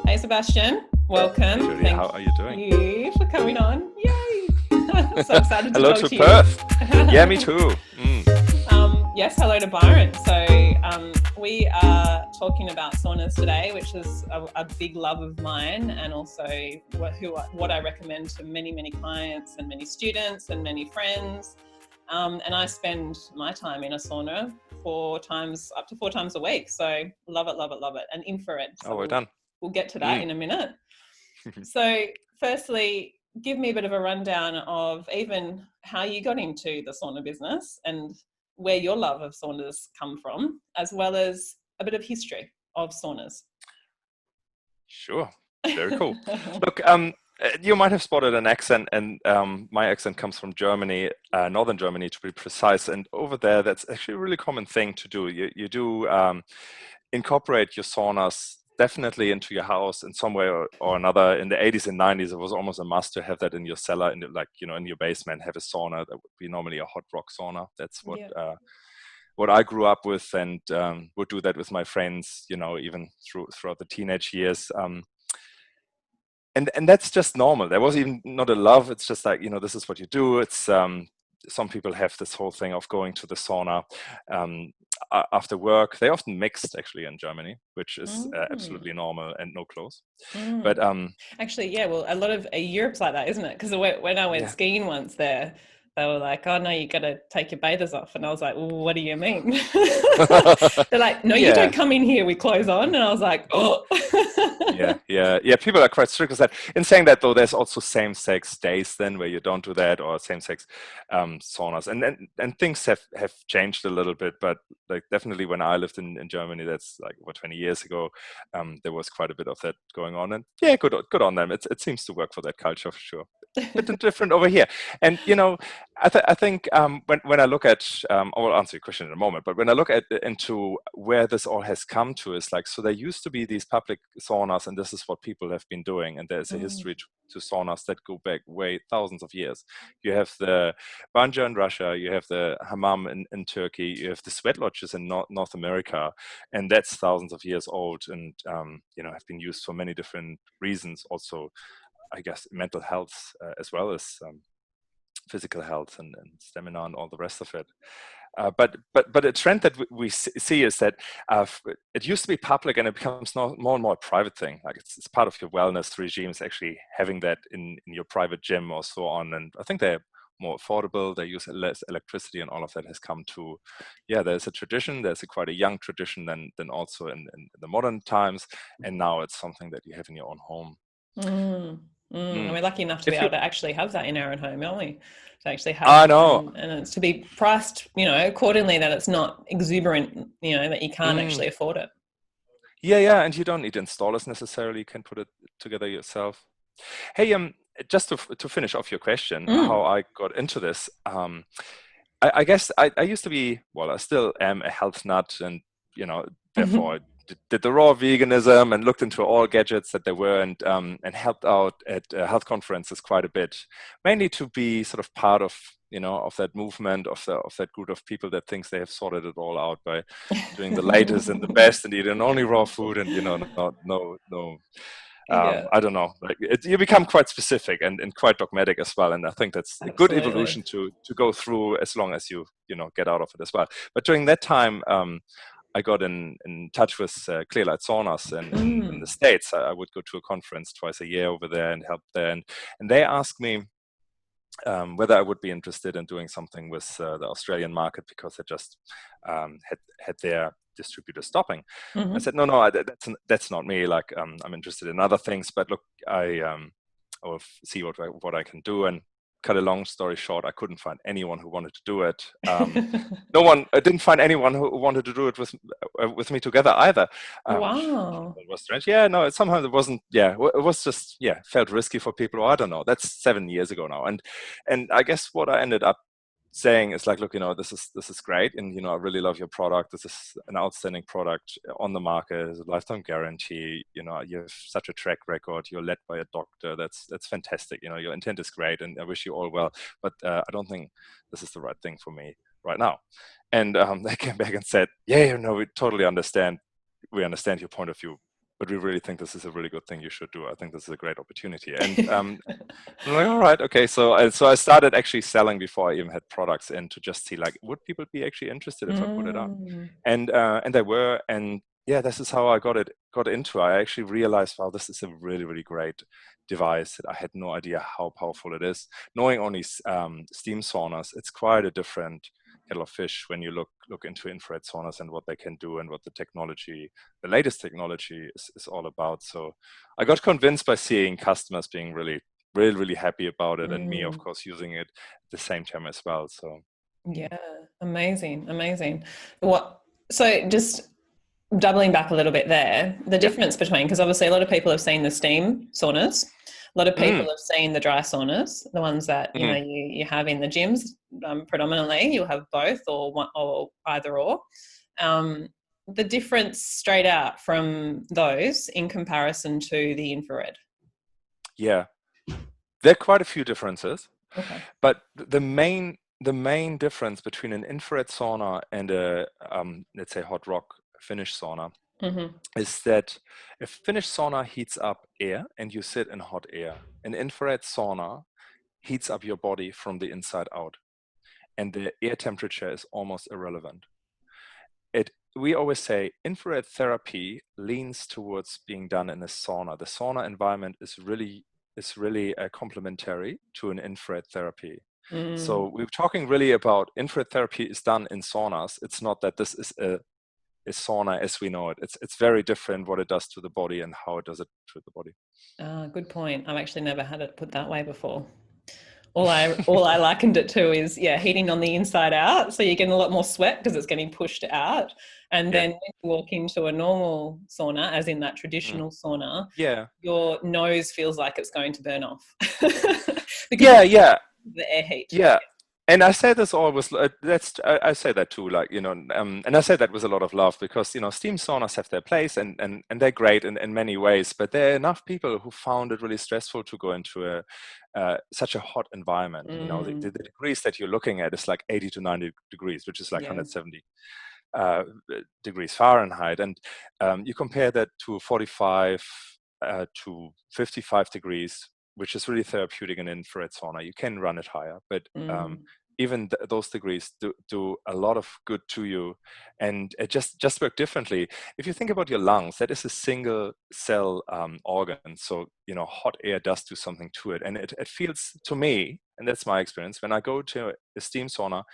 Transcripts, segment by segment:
Hey Sebastian, welcome. Jodi, Thank how are you doing? you for coming on. Yay! So excited to Hello talk to to you. Perth. Yeah, me too. Yes, hello to Byron. So we are talking about saunas today, which is a big love of mine, and also what I recommend to many, many clients and many students and many friends. And I spend my time in a sauna up to four times a week. So love it, love it, love it, and infrared. Oh, So well done. we'll get to that in a minute. So firstly, give me a bit of a rundown of even how you got into the sauna business and where your love of saunas come from, as well as a bit of history of saunas. Sure. Very cool. Look, you might have spotted an accent, and my accent comes from Germany, northern Germany to be precise. And over there, that's actually a really common thing to do. You do incorporate your saunas definitely into your house in some way or another. In the 80s and 90s, it was almost a must to have that in your cellar, in your basement, have a sauna. That would be normally a hot rock sauna. That's what I grew up with, and would do that with my friends, even throughout the teenage years. And that's just normal. There was even not a love. It's just like, this is what you do. It's some people have this whole thing of going to the sauna after work. They often mixed actually in Germany, which is absolutely normal and no clothes. But actually, yeah, well, a lot of Europe's like that, isn't it? Because when I went skiing once there, they were like, "Oh no, you got to take your bathers off," and I was like, well, "What do you mean?" They're like, "No, you don't come in here with clothes on," and I was like, "Oh." Yeah. People are quite strict with that. In saying that, though, there's also same-sex days then where you don't do that, or same-sex saunas, and things have changed a little bit. But like definitely, when I lived in Germany, that's like 20 years ago, there was quite a bit of that going on, and yeah, good on them. It seems to work for that culture for sure. Bit different over here, and I think when I look at, I will answer your question in a moment, but when I look into where this all has come to, is like, so there used to be these public saunas, and this is what people have been doing, and there's a history to saunas that go back way thousands of years. You have the banja in Russia, you have the hammam in Turkey, you have the sweat lodges in North America, and that's thousands of years old, and have been used for many different reasons. Also, I guess mental health as well as physical health and stamina and all the rest of it. But a trend that we see is that it used to be public and it becomes more and more a private thing. Like it's part of your wellness regimes, actually having that in your private gym or so on. And I think they're more affordable. They use less electricity, and all of that has come to, there's a tradition. There's quite a young tradition than also in the modern times. And now it's something that you have in your own home. And we're lucky enough to be If you, able to actually have that in our own home, aren't we? To actually I have, know. and it's to be priced, accordingly, that it's not exuberant, that you can't actually afford it. Yeah, and you don't need installers necessarily. You can put it together yourself. Hey, just to finish off your question, how I got into this, I guess I used to be, well, I still am a health nut, and therefore I did the raw veganism and looked into all gadgets that there were, and helped out at health conferences quite a bit, mainly to be sort of part of of that movement, of that group of people that thinks they have sorted it all out by doing the latest and the best and eating only raw food, and no. I don't know. Like you become quite specific and quite dogmatic as well, and I think that's a good evolution to go through, as long as you get out of it as well. But during that time, I got in touch with Clearlight Saunas in the States. I would go to a conference twice a year over there and help there, and they asked me whether I would be interested in doing something with the Australian market, because they just had their distributor stopping. I said, no, that's not me. Like I'm interested in other things, but look, I will see what I can do. And cut a long story short, I couldn't find anyone who wanted to do it. I didn't find anyone who wanted to do it with me together either. Wow. It was strange. No, somehow it wasn't. It was just felt risky for people. Or I don't know. That's 7 years ago now, and I guess what I ended up saying is like, look, this is great, and I really love your product. This is an outstanding product on the market. There's a lifetime guarantee. You have such a track record. You're led by a doctor. That's fantastic. Your intent is great, and I wish you all well. But I don't think this is the right thing for me right now. And they came back and said, we totally understand. We understand your point of view. but we really think this is a really good thing you should do. I think this is a great opportunity. And I'm like, all right, okay. So I started actually selling before I even had products in, to just see, like, would people be actually interested if I put it out? And they were, and yeah, this is how I got into. I actually realized, wow, this is a really, really great device that I had no idea how powerful it is. Knowing only steam saunas, it's quite a different kettle of fish when you look into infrared saunas and what they can do and what the latest technology is all about. So I got convinced by seeing customers being really, really, really happy about it, and me, of course, using it at the same time as well. So yeah, amazing. So just doubling back a little bit there, the difference between, because obviously a lot of people have seen the steam saunas, a lot of people have seen the dry saunas, the ones that you have in the gyms. Predominantly, you'll have both or one or either or. The difference straight out from those in comparison to the infrared. Yeah, there are quite a few differences. Okay. But the main difference between an infrared sauna and a let's say hot rock Finnish sauna is that a Finnish sauna heats up air and you sit in hot air. An infrared sauna heats up your body from the inside out, and the air temperature is almost irrelevant. We always say infrared therapy leans towards being done in a sauna. The sauna environment is really complementary to an infrared therapy. So we're talking really about infrared therapy is done in saunas. It's not that this is a sauna as we know it. It's very different what it does to the body and how it does it to the body. Good point. I've actually never had it put that way before. All I likened it to is heating on the inside out, so you're getting a lot more sweat because it's getting pushed out, and then when you walk into a normal sauna, as in that traditional sauna, your nose feels like it's going to burn off. The air heat. And I say this always, I say that too, like, and I say that with a lot of love, because, steam saunas have their place and they're great in many ways, but there are enough people who found it really stressful to go into such a hot environment. The degrees that you're looking at is like 80 to 90 degrees, which is like 170 degrees Fahrenheit. And you compare that to 45 to 55 degrees, which is really therapeutic in infrared sauna. You can run it higher, but even those degrees do a lot of good to you, and it just work differently. If you think about your lungs, that is a single cell organ. So hot air does do something to it, and it feels to me, and that's my experience, when I go to a steam sauna,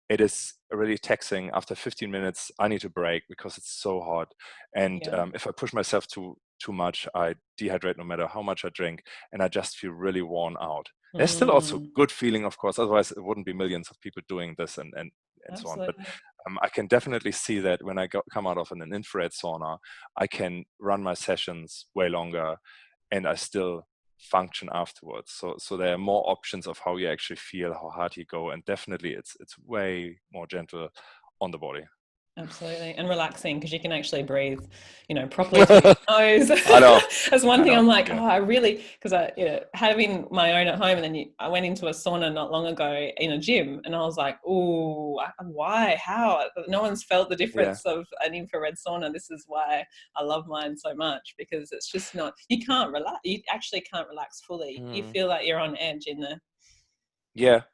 it is really taxing. After 15 minutes, I need to break because it's so hot, and if I push myself too much, I dehydrate no matter how much I drink, and I just feel really worn out. There's still also good feeling, of course, otherwise it wouldn't be millions of people doing this and so on. But I can definitely see that when I come out of an infrared sauna, I can run my sessions way longer and I still function afterwards. So there are more options of how you actually feel, how hard you go, and definitely it's way more gentle on the body. Absolutely. And relaxing, because you can actually breathe, properly through your nose. I know. That's one thing I'm like, I really, because having my own at home, and then I went into a sauna not long ago in a gym, and I was like, oh, why? How? No one's felt the difference of an infrared sauna. This is why I love mine so much, because it's just not, you can't relax. You actually can't relax fully. You feel like you're on edge in there. Yeah.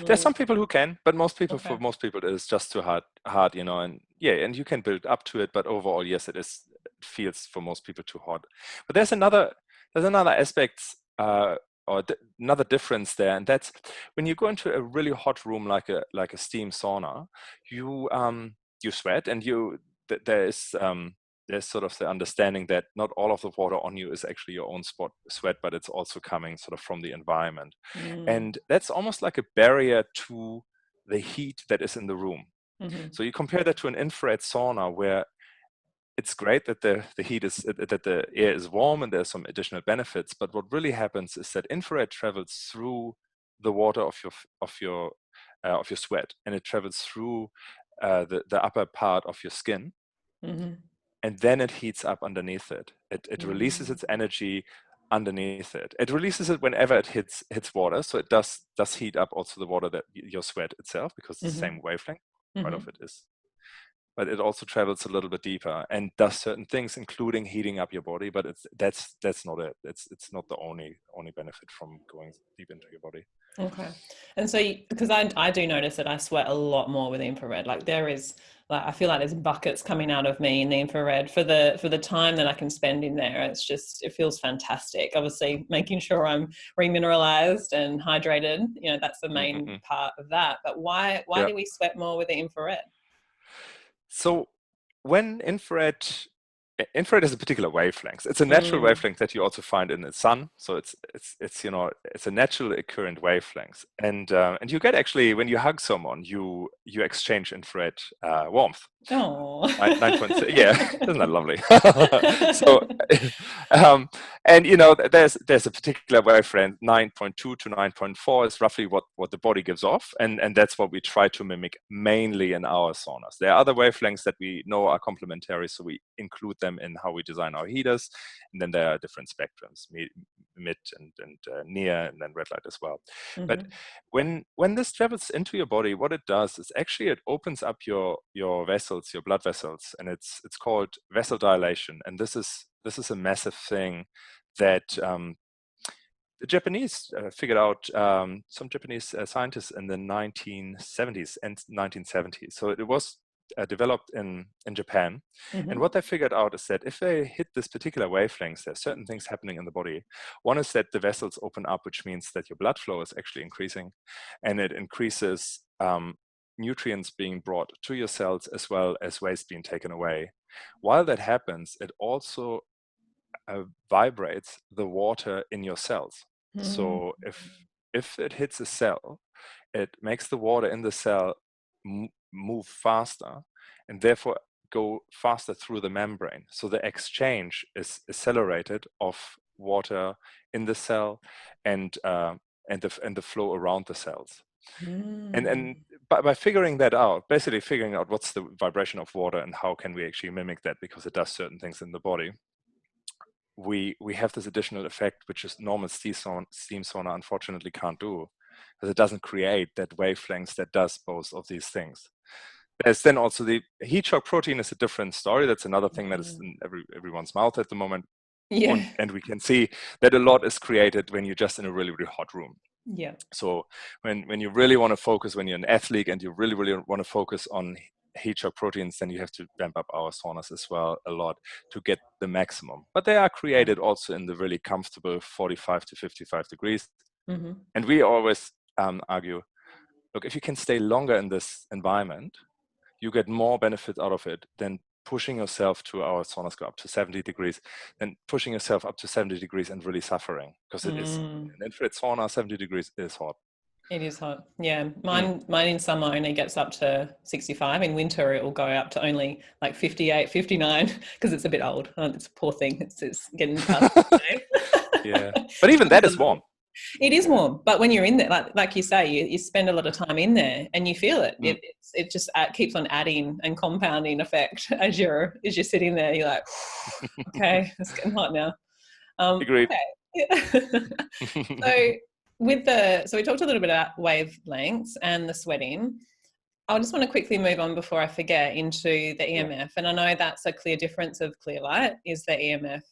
There's some people who can, but for most people it is just too hard, and and you can build up to it, but overall, yes, it feels for most people too hot. But there's another aspect another difference there, and that's when you go into a really hot room like a steam sauna, you sweat, and there's sort of the understanding that not all of the water on you is actually your own sweat, but it's also coming sort of from the environment. And that's almost like a barrier to the heat that is in the room. So you compare that to an infrared sauna, where it's great that the heat is, that the air is warm and there's some additional benefits. But what really happens is that infrared travels through the water of your sweat, and it travels through the upper part of your skin. And then it heats up underneath it. It releases its energy underneath it. It releases it whenever it hits water. So it does heat up also the water, that your sweat itself, because it's the same wavelength. Part of it is but it also travels a little bit deeper and does certain things, including heating up your body. But that's not it. It's not the only benefit from going deep into your body. Okay. And so, because I do notice that I sweat a lot more with infrared. Like there is, like I feel like there's buckets coming out of me in the infrared for the time that I can spend in there. It's just, it feels fantastic. Obviously, making sure I'm remineralized and hydrated. You know, that's the main part of that. But why do we sweat more with the infrared? So when infrared is a particular wavelength. It's a natural wavelength that you also find in the sun. So it's it's a natural occurrent wavelength, and you get, actually, when you hug someone, you exchange infrared warmth. Oh, 9.6, yeah, isn't that lovely? So, and there's a particular wavelength, 9.2 to 9.4 is roughly what the body gives off, and that's what we try to mimic mainly in our saunas. There are other wavelengths that we know are complementary, so we include them in how we design our heaters, and then there are different spectrums, mid and near, and then red light as well. But when this travels into your body, what it does is actually it opens up your vessels, your blood vessels, and it's called vasodilation. And this is a massive thing that the Japanese figured out, some Japanese scientists in the 1970s and 1970s. So it was developed in Japan. And what they figured out is that if they hit this particular wavelength, there's certain things happening in the body. One is that the vessels open up, which means that your blood flow is actually increasing, and it increases nutrients being brought to your cells as well as waste being taken away. While that happens, it also vibrates the water in your cells. So if it hits a cell, it makes the water in the cell move faster, and therefore go faster through the membrane. So the exchange is accelerated of water in the cell and the flow around the cells. And by figuring that out, basically figuring out what's the vibration of water and how can we actually mimic that, because it does certain things in the body, we have this additional effect, which is normal steam sauna unfortunately can't do, because it doesn't create that wavelength that does both of these things. There's then also the heat shock protein is a different story. That's another thing that is in everyone's mouth at the moment. Yeah. And we can see that a lot is created when you're just in a really, really hot room. Yeah. So when you really want to focus, when you're an athlete and you really, really want to focus on heat shock proteins, then you have to ramp up our saunas as well a lot to get the maximum. But they are created also in the really comfortable 45 to 55 degrees. And we always argue, look, if you can stay longer in this environment, you get more benefit out of it than pushing yourself to our saunas go up to 70 degrees, then pushing yourself up to 70 degrees and really suffering, because it is an infrared sauna. 70 degrees is hot. It is hot. Yeah. Mine in summer only gets up to 65. In winter, it will go up to only like 58, 59, because it's a bit old. Oh, it's a poor thing. It's getting past the day. Yeah. But even that is warm. It is warm, but when you're in there, like you say, you spend a lot of time in there and you feel it. It just keeps on adding and compounding effect as you're sitting there. You're like, okay, it's getting hot now. Agreed. Okay. So we talked a little bit about wavelengths and the sweating. I just want to quickly move on before I forget into the EMF. And I know that's a clear difference of Clearlight is the EMF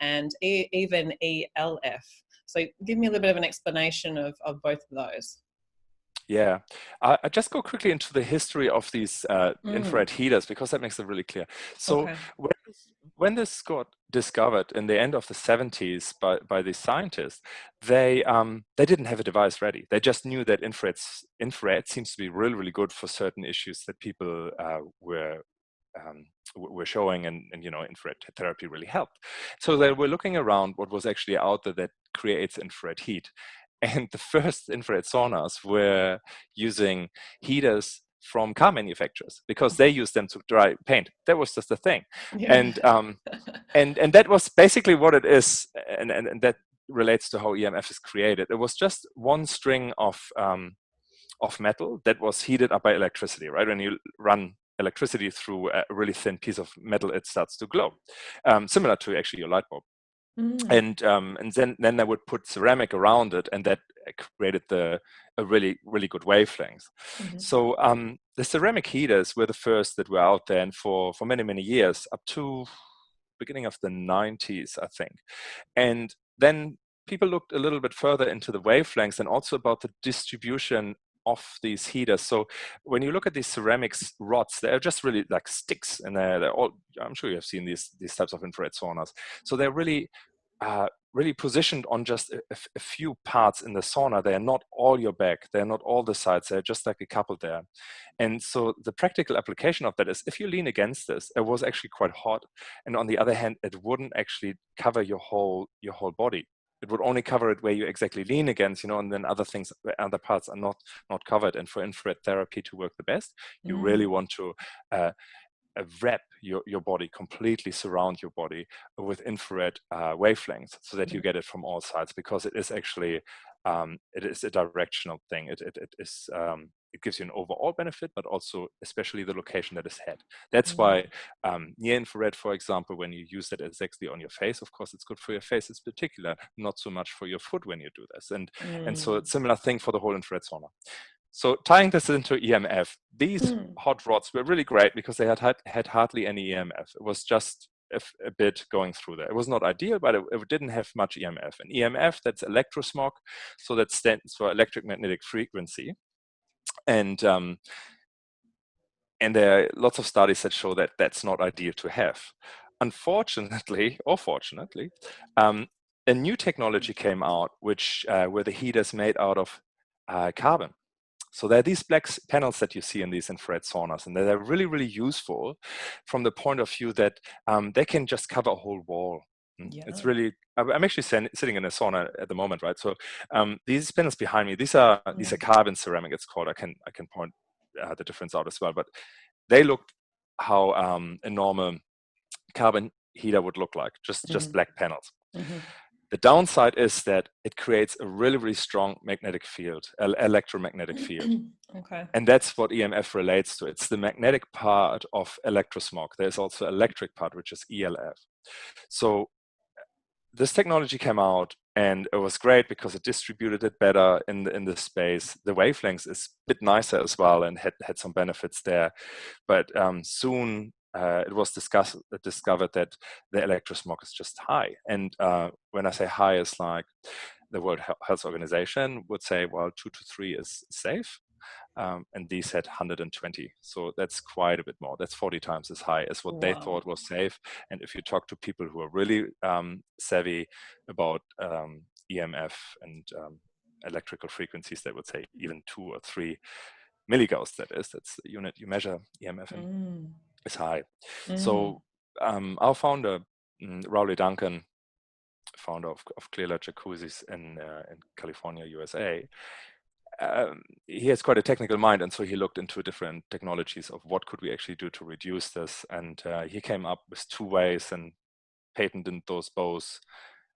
and even ELF. So give me a little bit of an explanation of both of those. Yeah, I just go quickly into the history of these infrared heaters, because that makes it really clear. So when this got discovered in the end of the 70s by the scientists, they didn't have a device ready. They just knew that infrared seems to be really, really good for certain issues that people were showing, and infrared therapy really helped. So they were looking around what was actually out there that creates infrared heat. And the first infrared saunas were using heaters from car manufacturers, because they used them to dry paint. That was just the thing. Yeah. And that was basically what it is. And that relates to how EMF is created. It was just one string of metal that was heated up by electricity, right? When you run electricity through a really thin piece of metal, it starts to glow, similar to actually your light bulb. And then they would put ceramic around it, and that created a really, really good wavelength. So the ceramic heaters were the first that were out there, and for many, many years, up to beginning of the 90s, I think. And then people looked a little bit further into the wavelengths and also about the distribution of these heaters. So when you look at these ceramics rods, they're just really like sticks, and they're all, I'm sure you have seen these types of infrared saunas. So they're really really positioned on just a few parts in the sauna. They are not all your back. They're not all the sides. They're just like a couple there. And so the practical application of that is, if you lean against this, it was actually quite hot. And on the other hand, it wouldn't actually cover your whole body. It would only cover it where you exactly lean against, and then other parts are not covered. And for infrared therapy to work the best, you really want to wrap your body, completely surround your body with infrared wavelengths, so that you get it from all sides, because it is actually it is a directional thing. It gives you an overall benefit, but also especially the location that is hit. That's why near infrared, for example, when you use it exactly on your face, of course it's good for your face. It's particular, not so much for your foot when you do this. And so it's similar thing for the whole infrared sauna. So tying this into EMF, these hot rods were really great because they had hardly any EMF. It was just a bit going through there. It was not ideal, but it didn't have much EMF. And EMF, that's electrosmog, so that stands for electromagnetic frequency. And there are lots of studies that show that that's not ideal to have. Unfortunately, or fortunately, a new technology came out, which were the heaters made out of carbon. So there are these black panels that you see in these infrared saunas, and they're really, really useful from the point of view that they can just cover a whole wall. Yeah. It's really, I'm actually sitting in a sauna at the moment, right? So these panels behind me, these are carbon ceramic, it's called. I can point the difference out as well, but they look how a normal carbon heater would look like, just black panels. The downside is that it creates a really, really strong magnetic field, electromagnetic field. Okay. And that's what EMF relates to. It's the magnetic part of electrosmog. There's also electric part, which is ELF. So this technology came out, and it was great because it distributed it better in the space. The wavelengths is a bit nicer as well, and had some benefits there. But soon it was discovered that the electrosmog is just high. And when I say high, it's like the World Health Organization would say, well, 2 to 3 is safe. And these had 120. So that's quite a bit more. That's 40 times as high as what they thought was safe. And if you talk to people who are really savvy about EMF and electrical frequencies, they would say even 2 or 3 milligauss, that's the unit you measure EMF in, is high. So our founder, Rowley Duncan, founder of Clearlight Jacuzzis in California, USA, he has quite a technical mind, and so he looked into different technologies of what could we actually do to reduce this, and he came up with 2 ways and patented those both.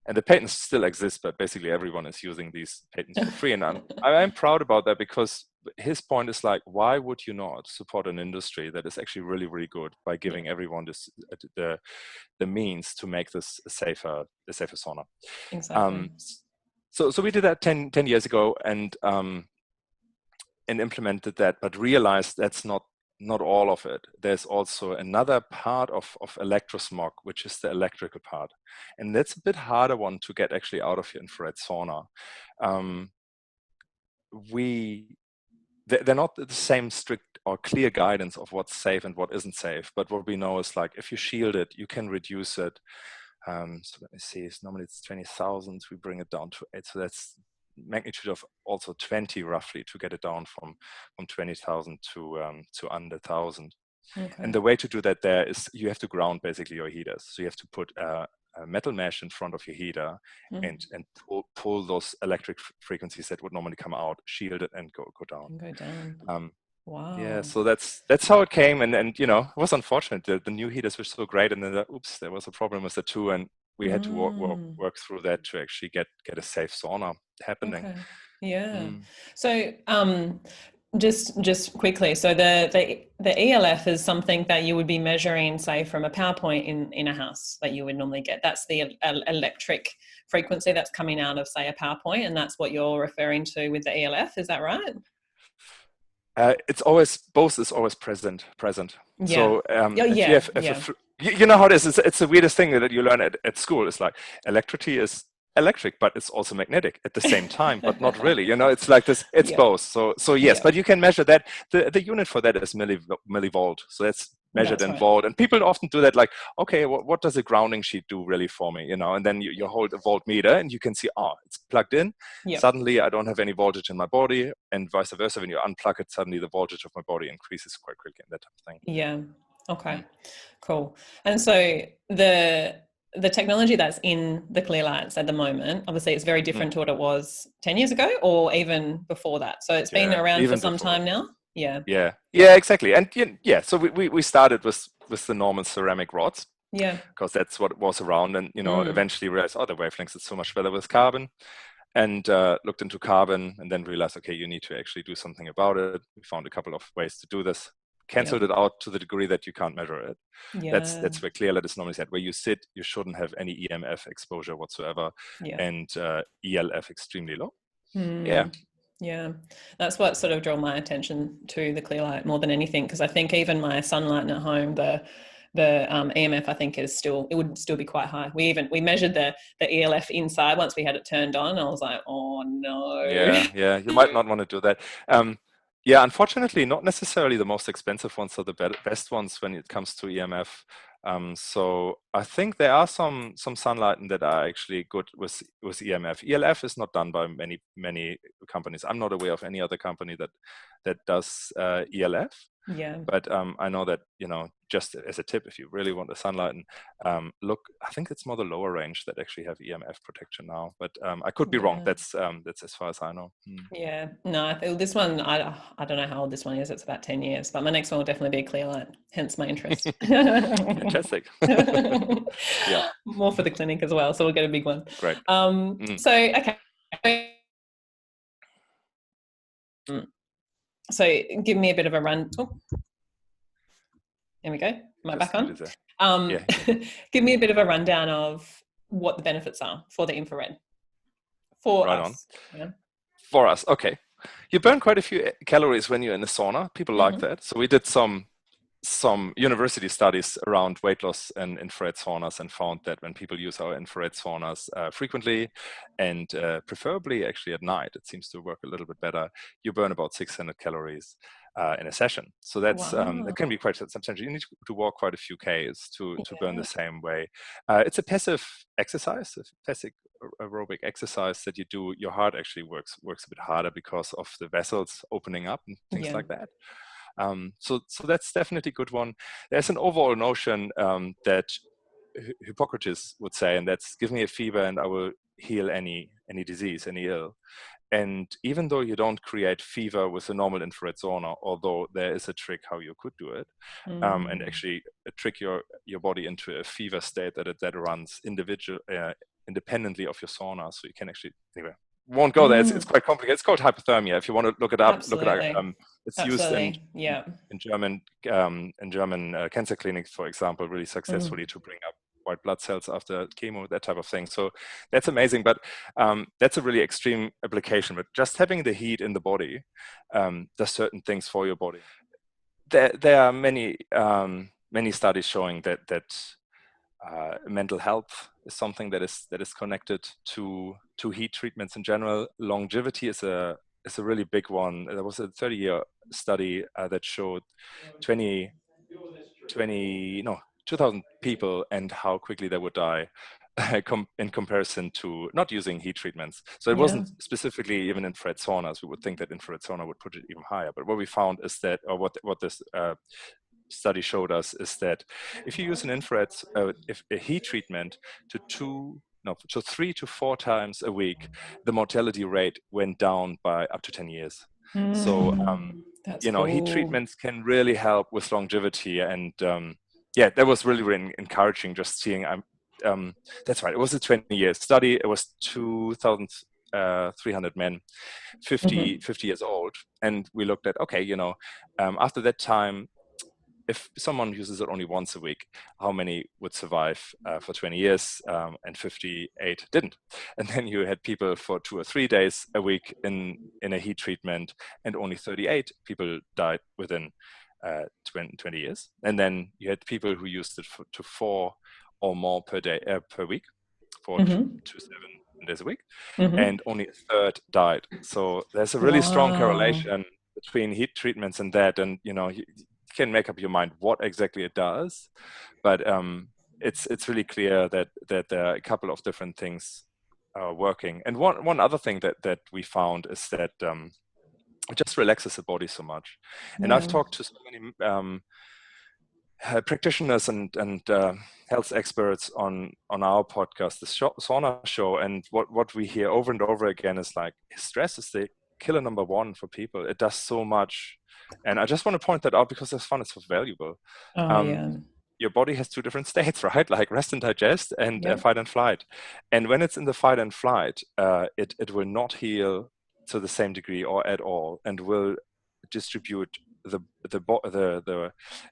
And the patents still exist, but basically everyone is using these patents for free. And I'm proud about that, because his point is like, why would you not support an industry that is actually really, really good by giving everyone this, the means to make this a safer sauna? Exactly. So we did that 10 years ago, and implemented that, but realized that's not all of it. There's also another part of electrosmog, which is the electrical part. And that's a bit harder one to get actually out of your infrared sauna. They're not the same strict or clear guidance of what's safe and what isn't safe. But what we know is, like, if you shield it, you can reduce it. So let me see, normally it's 20,000, we bring it down to 8. So that's magnitude of also 20 roughly to get it down from 20,000 to under 1,000. Okay. And the way to do that there is you have to ground basically your heaters. So you have to put a metal mesh in front of your heater and pull those electric frequencies that would normally come out, shield it, and go down. And go down. Wow. Yeah, so that's how it came, and it was unfortunate. The new heaters were so great, and then there was a problem with the 2, and we had to work through that to actually get a safe sauna happening. Okay. Yeah. So Just quickly, so the ELF is something that you would be measuring, say, from a power point in a house that you would normally get. That's the electric frequency that's coming out of, say, a power point, and that's what you're referring to with the ELF. Is that right? It's always, both is always present. Yeah. So Oh, if you yeah. have, Yeah. you know how it is. It's the weirdest thing that you learn at school. It's like electricity is electric, but it's also magnetic at the same time, but not really. You know, it's like this. It's Yeah. both. So yes, Yeah. but you can measure that. The unit for that is millivolt. So that's measured That's in right. volt. And people often do that. Like, okay, what does a grounding sheet do really for me? You know, and then you hold a voltmeter and you can see, oh, it's plugged in. Yeah. Suddenly I don't have any voltage in my body, and vice versa. When you unplug it, suddenly the voltage of my body increases quite quickly, and that type of thing. Yeah. Okay. Cool. And so the technology that's in the Clearlights at the moment, obviously it's very different to what it was 10 years ago or even before that. So it's been Yeah, around for even some before. time now. Yeah. Yeah, exactly. And yeah, so we started with the normal ceramic rods, Yeah. because that's what was around, and Mm. eventually realized, oh, the wavelengths is so much better with carbon, and looked into carbon, and then realized, okay, you need to actually do something about it. We found a couple of ways to do this, Yeah. canceled it out to the degree that you can't measure it. Yeah. That's where Clearlight is normally said. Where you sit, you shouldn't have any EMF exposure whatsoever, Yeah. and ELF extremely low. Yeah. Mm. Yeah, that's what sort of drew my attention to the Clearlight more than anything, because I think even my sunlight at home, the EMF I think it would still be quite high. We measured the ELF inside once we had it turned on. I was like, oh no. Yeah, you might not want to do that. Yeah, unfortunately, not necessarily the most expensive ones are the best ones when it comes to EMF. So I think there are some sunlight that are actually good with EMF. ELF is not done by many companies. I'm not aware of any other company that does ELF. Yeah. But I know that, just as a tip, if you really want the sunlight, and look, I think it's more the lower range that actually have EMF protection now. But I could be wrong. Yeah. That's as far as I know. Yeah. No, this one, I don't know how old this one is. It's about 10 years, but my next one will definitely be a Clearlight, hence my interest. Fantastic. Yeah, More for the clinic as well. So we'll get a big one. great. So, okay. So give me a bit of a run. Oh, there we go. Am I back on? Yeah. Give me a bit of a rundown of what the benefits are for the infrared for Right us. on. Yeah. For us, okay. You burn quite a few calories when you're in the sauna. People like that. So we did some university studies around weight loss and infrared saunas, and found that when people use our infrared saunas frequently, and preferably actually at night, it seems to work a little bit better. You burn about 600 calories in a session. So that's that can be quite substantial. You need to walk quite a few Ks to burn the same way. It's a passive exercise, a passive aerobic exercise that you do. Your heart actually works a bit harder because of the vessels opening up and things like that. So that's definitely a good one. There's an overall notion that Hippocrates would say, and that's, give me a fever and I will heal any disease, any ill. And even though you don't create fever with a normal infrared sauna, although there is a trick how you could do it, and actually trick your body into a fever state that runs independently of your sauna, so you can actually, anyway, won't go there. It's quite complicated. It's called hypothermia. If you want to look it up, Absolutely. It's used in German cancer clinics, for example, really successfully to bring up white blood cells after chemo, that type of thing. So that's amazing. But that's a really extreme application. But just having the heat in the body does certain things for your body. There are many studies showing that mental health is something that is connected to heat treatments in general. Longevity is a really big one. There was a 30-year study that showed 2,000 people and how quickly they would die in comparison to not using heat treatments. So it wasn't specifically even infrared saunas. We would think that infrared sauna would put it even higher. But what we found is that, or what this study showed us, is that if you use an infrared, if a heat treatment to 3 to 4 times a week, the mortality rate went down by up to 10 years. So, cool. Heat treatments can really help with longevity. And that was really, really encouraging, just seeing, that's right, it was a 20-year study. It was 2,000 300 men, 50 years old. And we looked at, okay, after that time, if someone uses it only once a week, how many would survive for 20 years, and 58 didn't? And then you had people for 2 or 3 days a week in a heat treatment, and only 38 people died within 20 years. And then you had people who used it to 4 or more per week, 4 to 7 days a week, and only a third died. So there's a really strong correlation between heat treatments and that. And you can make up your mind what exactly it does, but it's really clear that there are a couple of different things working. And one other thing that we found is that it just relaxes the body so much. And I've talked to so many practitioners and health experts on our podcast, the Sauna Show, and what we hear over and over again is like, stress is the killer number one for people. It does so much. And I just want to point that out because it's fun, it's so valuable. Your body has 2 different states, right? Like rest and digest, and fight and flight. And when it's in the fight and flight, it will not heal to the same degree or at all, and will distribute the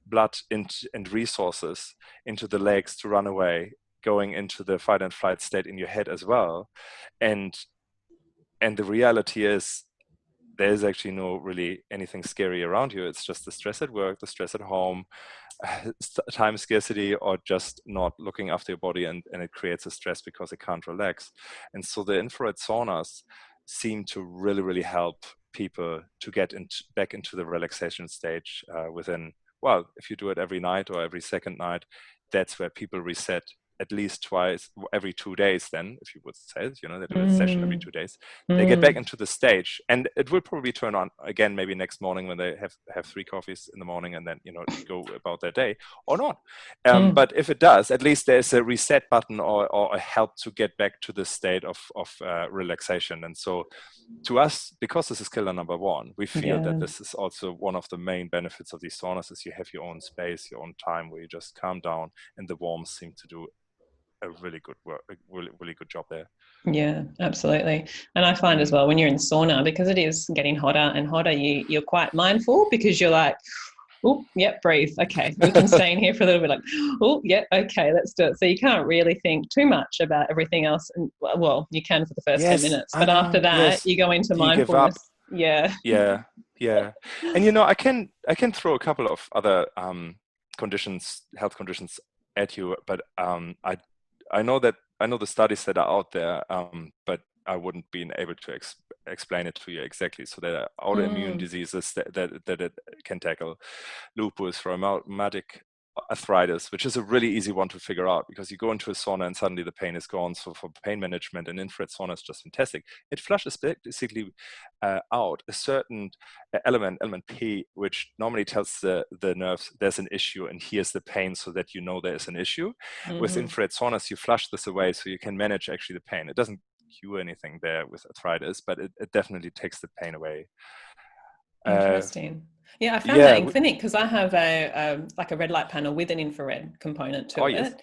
blood and resources into the legs to run away, going into the fight and flight state in your head as well. And the reality is, there's actually no really anything scary around you. It's just the stress at work, the stress at home, time scarcity, or just not looking after your body, and it creates a stress because it can't relax. And so the infrared saunas seem to really, really help people to get back into the relaxation stage within, well, if you do it every night or every second night, that's where people reset at least twice every 2 days. Then, if you would say, they do a session every 2 days, they get back into the stage, and it will probably turn on again maybe next morning when they have 3 coffees in the morning, and then go about their day, or not. But if it does, at least there's a reset button or a help to get back to the state of relaxation. And so to us, because this is killer number one, we feel that this is also one of the main benefits of these saunas, is you have your own space, your own time, where you just calm down, and the warmth seem to do a really good job there. Yeah, absolutely. And I find as well, when you're in sauna, because it is getting hotter and hotter, you're quite mindful, because you're like, oh, yep, breathe. Okay, we can stay in here for a little bit. Like, oh, yeah, okay, let's do it. So you can't really think too much about everything else. And well, you can for the first 10 minutes, but after that, you go into mindfulness. Yeah. And I can throw a couple of other health conditions at you, but I know the studies that are out there, but I wouldn't be able to explain it to you exactly. So there are autoimmune diseases that it can tackle: lupus, rheumatic arthritis, which is a really easy one to figure out, because you go into a sauna and suddenly the pain is gone. So for pain management, an infrared sauna is just fantastic. It flushes basically out a certain element P, which normally tells the nerves there's an issue, and here's the pain, so that there is an issue. With infrared saunas, you flush this away, so you can manage actually the pain. It doesn't cure anything there with arthritis, but it definitely takes the pain away. Interesting. Yeah, I found that in clinic, because I have a red light panel with an infrared component to it. Yes.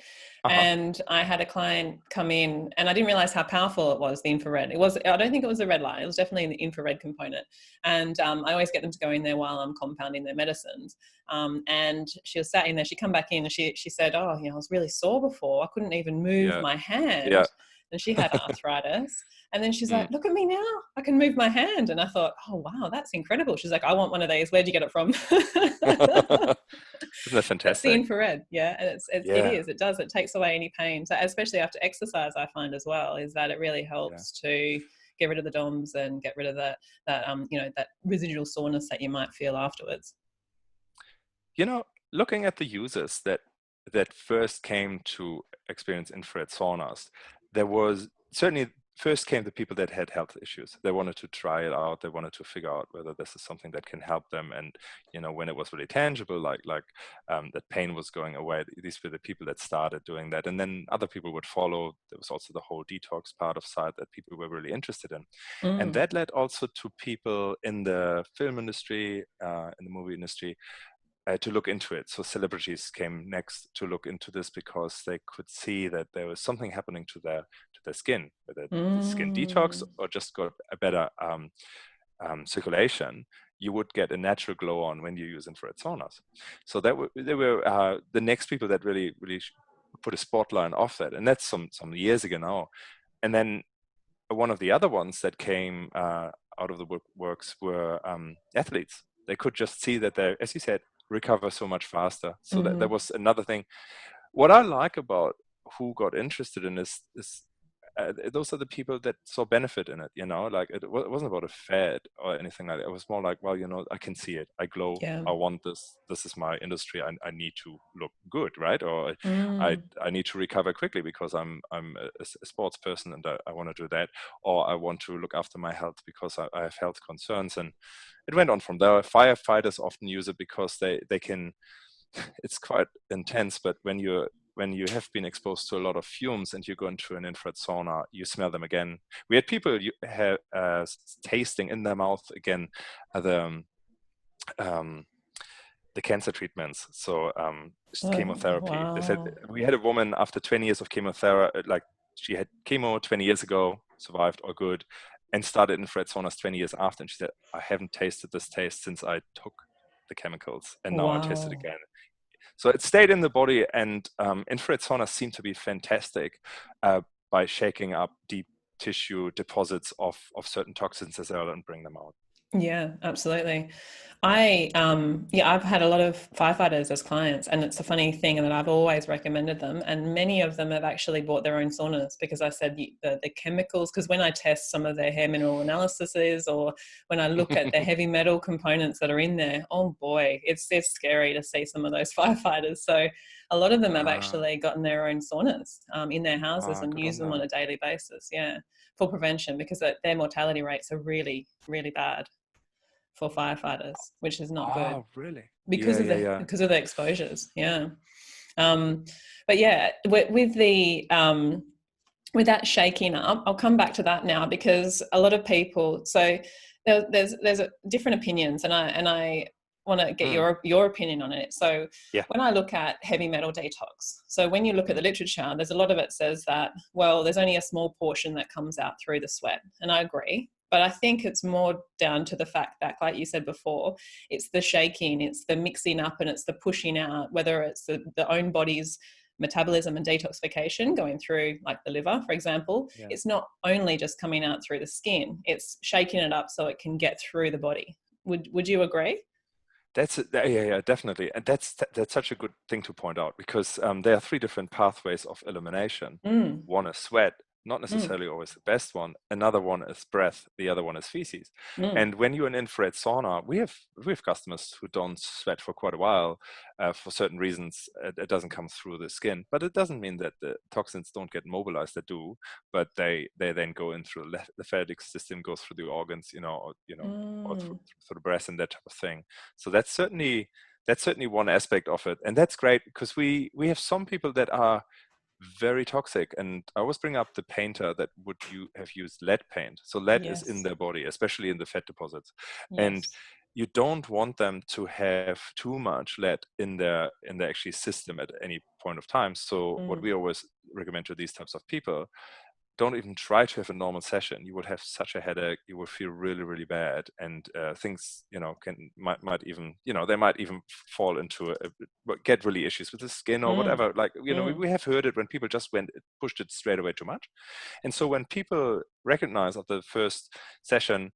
And I had a client come in, and I didn't realize how powerful it was, the infrared. I don't think it was the red light. It was definitely the infrared component. And I always get them to go in there while I'm compounding their medicines. And she was sat in there. She come back in and she said, oh, I was really sore before. I couldn't even move my hand. Yeah. And she had arthritis. And then she's like, look at me now, I can move my hand. And I thought, oh, wow, that's incredible. She's like, I want one of these. Where'd you get it from? Isn't that fantastic? That's the infrared. Yeah. And it does. It takes away any pain. So especially after exercise, I find as well, is that it really helps to get rid of the DOMS and get rid of that residual soreness that you might feel afterwards. Looking at the users that first came to experience infrared saunas, there was certainly first came the people that had health issues. They wanted to try it out. They wanted to figure out whether this is something that can help them. And, when it was really tangible, like that pain was going away, these were the people that started doing that. And then other people would follow. There was also the whole detox part of side that people were really interested in. And that led also to people in the film industry, in the movie industry, to look into it. So celebrities came next to look into this because they could see that there was something happening to their skin, whether the skin detox or just got a better circulation. You would get a natural glow on when you use infrared saunas. So they were the next people that really put a spotlight off that, and that's some years ago now. And then one of the other ones that came out of the works were athletes. They could just see that they, as you said, recover so much faster. So that was another thing. What I like about who got interested in this is those are the people that saw benefit in it, you know, like it wasn't about a fad or anything like that. It was more like, well, you know, I can see it. I glow. Yeah. I want this. This is my industry. I need to look good, right? Or I need to recover quickly because I'm a sports person and I want to do that. Or I want to look after my health because I have health concerns. And it went on from there. Firefighters often use it because they can, it's quite intense, but when you have been exposed to a lot of fumes and you go into an infrared sauna, you smell them again. We had people tasting in their mouth again the cancer treatments. So chemotherapy. Wow. They said we had a woman after 20 years of chemotherapy, like she had chemo 20 years ago, survived all good, and started infrared saunas 20 years after. And she said, I haven't tasted this taste since I took the chemicals, and now I taste it again. So it stayed in the body, and infrared saunas seem to be fantastic by shaking up deep tissue deposits of certain toxins as well and bring them out. Yeah, absolutely. I've had a lot of firefighters as clients, and it's a funny thing that I've always recommended them, and many of them have actually bought their own saunas because I said the chemicals, because when I test some of their hair mineral analyses or when I look at the heavy metal components that are in there, oh boy, it's scary to see some of those firefighters. So a lot of them have actually gotten their own saunas in their houses and use them on a daily basis, for prevention, because their mortality rates are really, really bad for firefighters, which is not good. Oh, really? Because of the exposures. Yeah. But yeah, with that shaking up, I'll come back to that now, because a lot of people, so there's different opinions, and I want to get your opinion on it. So when I look at heavy metal detox, so when you look at the literature, there's a lot of it says that, well, there's only a small portion that comes out through the sweat. And I agree. But I think it's more down to the fact that, like you said before, it's the shaking, it's the mixing up, and it's the pushing out, whether it's the own body's metabolism and detoxification going through, like the liver, for example. It's not only just coming out through the skin, it's shaking it up so it can get through the body. Would you agree? Definitely. And that's such a good thing to point out, because there are three different pathways of elimination. One is sweat, not necessarily always the best one. Another one is breath. The other one is feces. And when you're in infrared sauna, we have customers who don't sweat for quite a while for certain reasons. It doesn't come through the skin, but it doesn't mean that the toxins don't get mobilized. They do, but they then go in through the lymphatic system, goes through the organs, or through the breast and that type of thing. So that's certainly one aspect of it, and that's great, because we have some people that are very toxic, and I always bring up the painter that would have used lead paint. So lead is in their body, especially in the fat deposits, and you don't want them to have too much lead in their actually system at any point of time. So what we always recommend to these types of people: don't even try to have a normal session. You would have such a headache. You would feel really, really bad, and things, might even, they might even fall into get really issues with the skin or whatever. Like, we have heard it when people just pushed it straight away too much. And so when people recognize of the first session,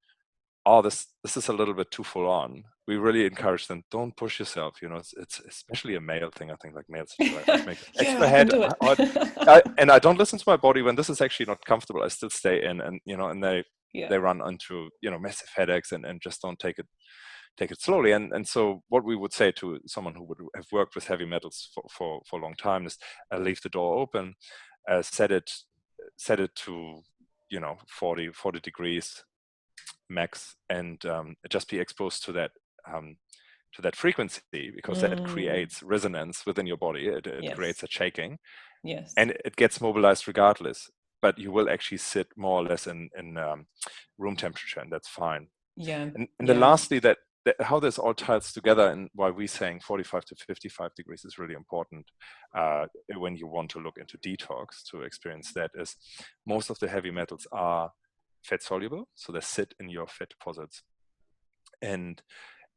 oh, this is a little bit too full on, we really encourage them, don't push yourself. It's especially a male thing. I think, like, males make extra head. And I don't listen to my body when this is actually not comfortable. I still stay in, and and they run into massive headaches and just don't take it slowly. And so what we would say to someone who would have worked with heavy metals for a long time is leave the door open, set it to 40 degrees max, and just be exposed to that frequency, because that creates resonance within your body. It creates a shaking, and it gets mobilized regardless, but you will actually sit more or less in room temperature, and that's fine. And then lastly, that how this all ties together, and why we're saying 45 to 55 degrees is really important when you want to look into detox to experience that, is most of the heavy metals are fat soluble, so they sit in your fat deposits. And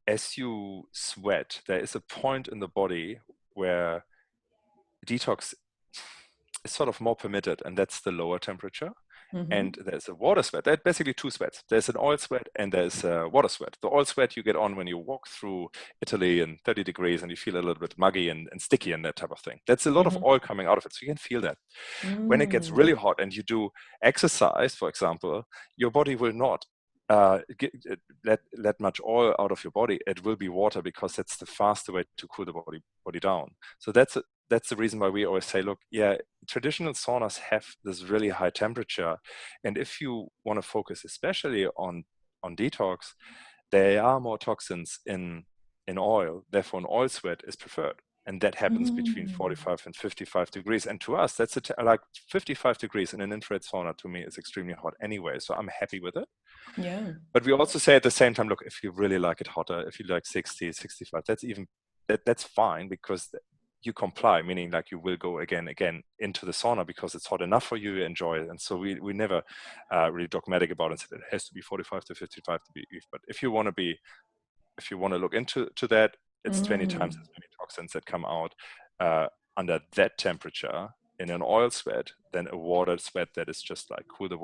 as you sweat, there is a point in the body where detox is sort of more permitted, and that's the lower temperature. And there's a water sweat. There are basically two sweats. There's an oil sweat and there's a water sweat. The oil sweat you get on when you walk through Italy in 30 degrees and you feel a little bit muggy and sticky and that type of thing. That's a lot of oil coming out of it, so you can feel that. When it gets really hot and you do exercise, for example, your body will not let much oil out of your body. It will be water, because that's the faster way to cool the body down. So that's the reason why we always say, look, yeah, traditional saunas have this really high temperature. And if you want to focus especially on detox, there are more toxins in oil. Therefore, an oil sweat is preferred. And that happens between 45 and 55 degrees. And to us, that's like 55 degrees in an infrared sauna, to me, is extremely hot anyway. So I'm happy with it. Yeah. But we also say at the same time, look, if you really like it hotter, if you like 60, 65, that's fine, because you comply, meaning like you will go again into the sauna because it's hot enough for you, you enjoy it. And so we never really dogmatic about it. It has to be 45 to 55 to be. But if you want to look into that, it's 20 times as many toxins that come out under that temperature in an oil sweat than a water sweat that is just like cool the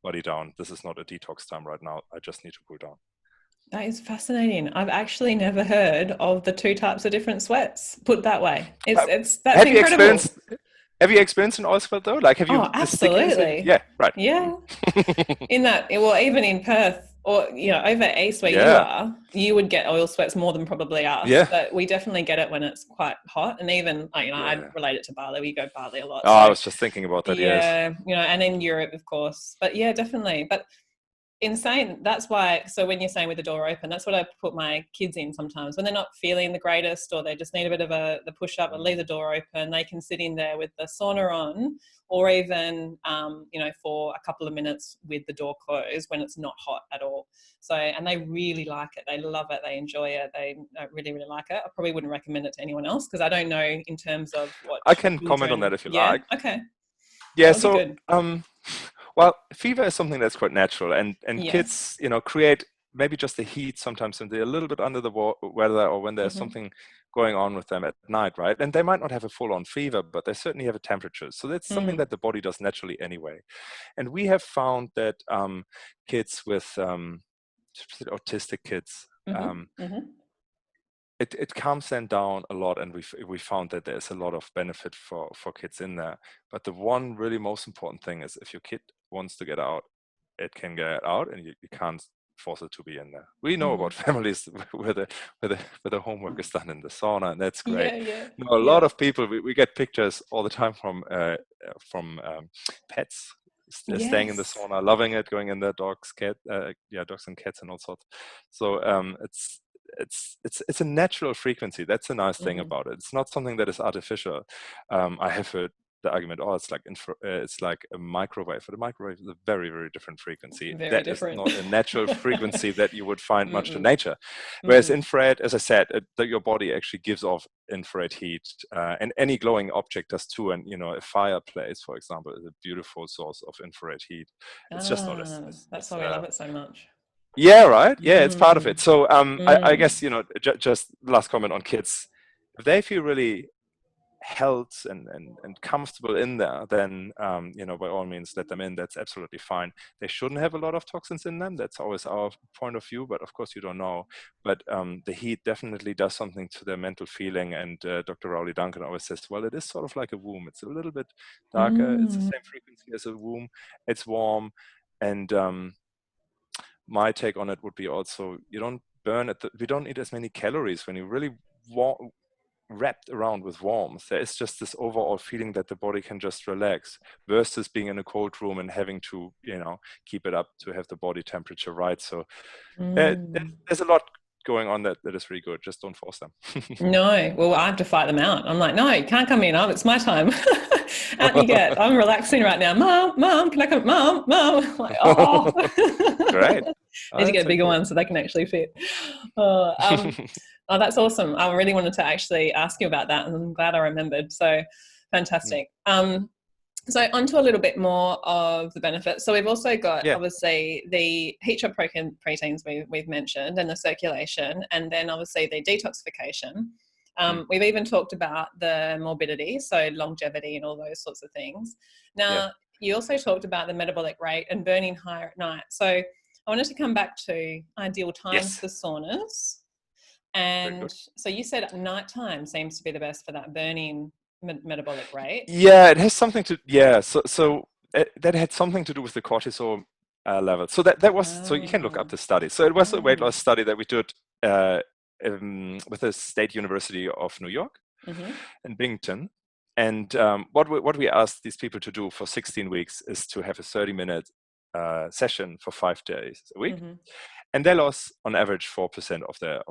body down. This is not a detox time right now. I just need to cool down. That is fascinating. I've actually never heard of the two types of different sweats put that way. That's incredible. Have you experienced an oil sweat though? Like, have you? Oh, absolutely. Yeah, right. Yeah. Even in Perth, or over east where you are, you would get oil sweats more than probably us. Yeah. But we definitely get it when it's quite hot, and even I relate it to Bali. We go Bali a lot. Oh, so, I was just thinking about that. Yeah, yes. And in Europe, of course. But yeah, definitely. But insane. That's why. So when you're saying with the door open, that's what I put my kids in sometimes when they're not feeling the greatest, or they just need a bit of the push up. I leave the door open. They can sit in there with the sauna on, or even for a couple of minutes with the door closed when it's not hot at all. So, and they really like it. They love it. They enjoy it. They really, really like it. I probably wouldn't recommend it to anyone else because I don't know in terms of what. I can comment on that if you like. Okay. Yeah. So, well, fever is something that's quite natural, and kids, create maybe just the heat sometimes when they're a little bit under the weather, or when there's something going on with them at night, right? And they might not have a full-on fever, but they certainly have a temperature. So that's something that the body does naturally anyway. And we have found that kids with autistic kids, it calms them down a lot, and we found that there's a lot of benefit for kids in there. But the one really most important thing is, if your kid wants to get out, it can get out, and you can't force it to be in there. We know about families where the homework is done in the sauna, and that's great. A lot of people, we get pictures all the time from pets staying in the sauna, loving it, going in there, dogs and cats and all sorts. So it's a natural frequency. That's a nice thing about it. It's not something that is artificial. I have heard the argument, it's like a microwave. But a microwave is a very, very different frequency. Is not a natural frequency that you would find much in nature. Whereas infrared, as I said, that your body actually gives off infrared heat, and any glowing object does too. And a fireplace, for example, is a beautiful source of infrared heat. It's just not that's why we love it so much. Yeah, right. Yeah, it's part of it. So I guess just last comment on kids. If they feel really held and comfortable in there, then by all means let them in. That's absolutely fine. They shouldn't have a lot of toxins in them. That's always our point of view, but of course you don't know. But the heat definitely does something to their mental feeling. And Dr. Rowley Duncan always says, well, it is sort of like a womb. It's a little bit darker. It's the same frequency as a womb. It's warm. And my take on it would be also, you don't burn it. We don't eat as many calories when you really wrapped around with warmth. There is just this overall feeling that the body can just relax, versus being in a cold room and having to keep it up to have the body temperature right. So there's a lot going on that is really good. Just don't force them. No, well, I have to fight them out. I'm like, no, you can't come in. Oh, it's my time. Out you get. I'm relaxing right now. Mom, can I come? Mom. I'm like, oh. Great. Oh, Need to get that's a bigger cool. one so they can actually fit. Oh, that's awesome. I really wanted to actually ask you about that, and I'm glad I remembered. So fantastic. So onto a little bit more of the benefits. So we've also got obviously the heat shock proteins we've mentioned, and the circulation, and then obviously the detoxification. We've even talked about the morbidity, so longevity and all those sorts of things. Now, you also talked about the metabolic rate and burning higher at night. So I wanted to come back to ideal times for saunas. And so you said nighttime seems to be the best for that burning metabolic rate. Yeah, it has something to that had something to do with the cortisol level. So that was so you can look up the study. So it was a weight loss study that we did with the State University of New York in Binghamton. And what we asked these people to do for 16 weeks is to have a 30-minute session for 5 days a week, and they lost on average 4% of the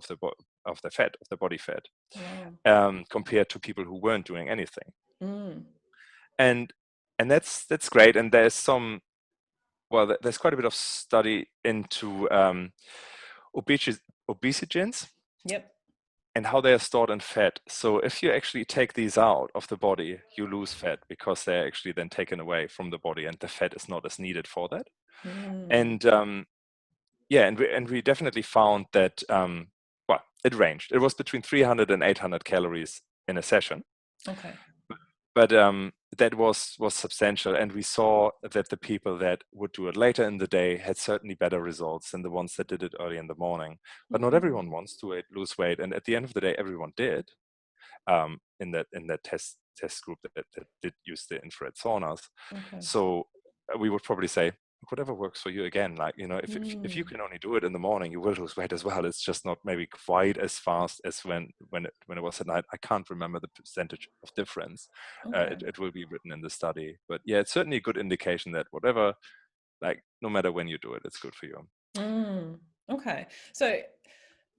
fat, of the body fat, compared to people who weren't doing anything. And that's great. And there's there's quite a bit of study into obesogens. And how they are stored in fat. So if you actually take these out of the body, you lose fat because they're actually then taken away from the body, and the fat is not as needed for that. And and we definitely found that it ranged. It was between 300 and 800 calories in a session. But that was substantial, and we saw that the people that would do it later in the day had certainly better results than the ones that did it early in the morning. But not everyone wants to lose weight, and at the end of the day, everyone did in that test group that did use the infrared saunas. So we would probably say, whatever works for you. Again, like, if you can only do it in the morning, you will lose weight as well. It's just not maybe quite as fast as when it was at night. I can't remember the percentage of difference. It will be written in the study, but yeah, it's certainly a good indication that whatever, like, no matter when you do it, it's good for you. Okay, so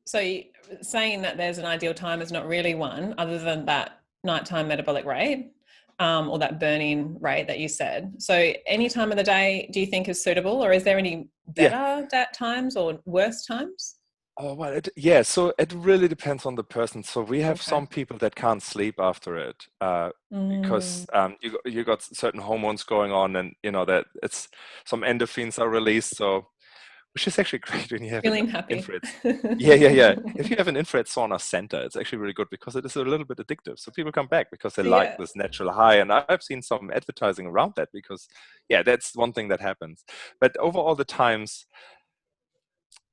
saying that there's an ideal time is not really one, other than that nighttime metabolic rate. Or that burning rate that you said. So any time of the day do you think is suitable, or is there any better times or worse times? Oh, well, so it really depends on the person. So we have some people that can't sleep after it because you got certain hormones going on, and that it's some endorphins are released. So, which is actually great when you have feeling happy. Infrared. Yeah. If you have an infrared sauna center, it's actually really good because it is a little bit addictive. So people come back because they like this natural high. And I've seen some advertising around that because, that's one thing that happens. But overall the times,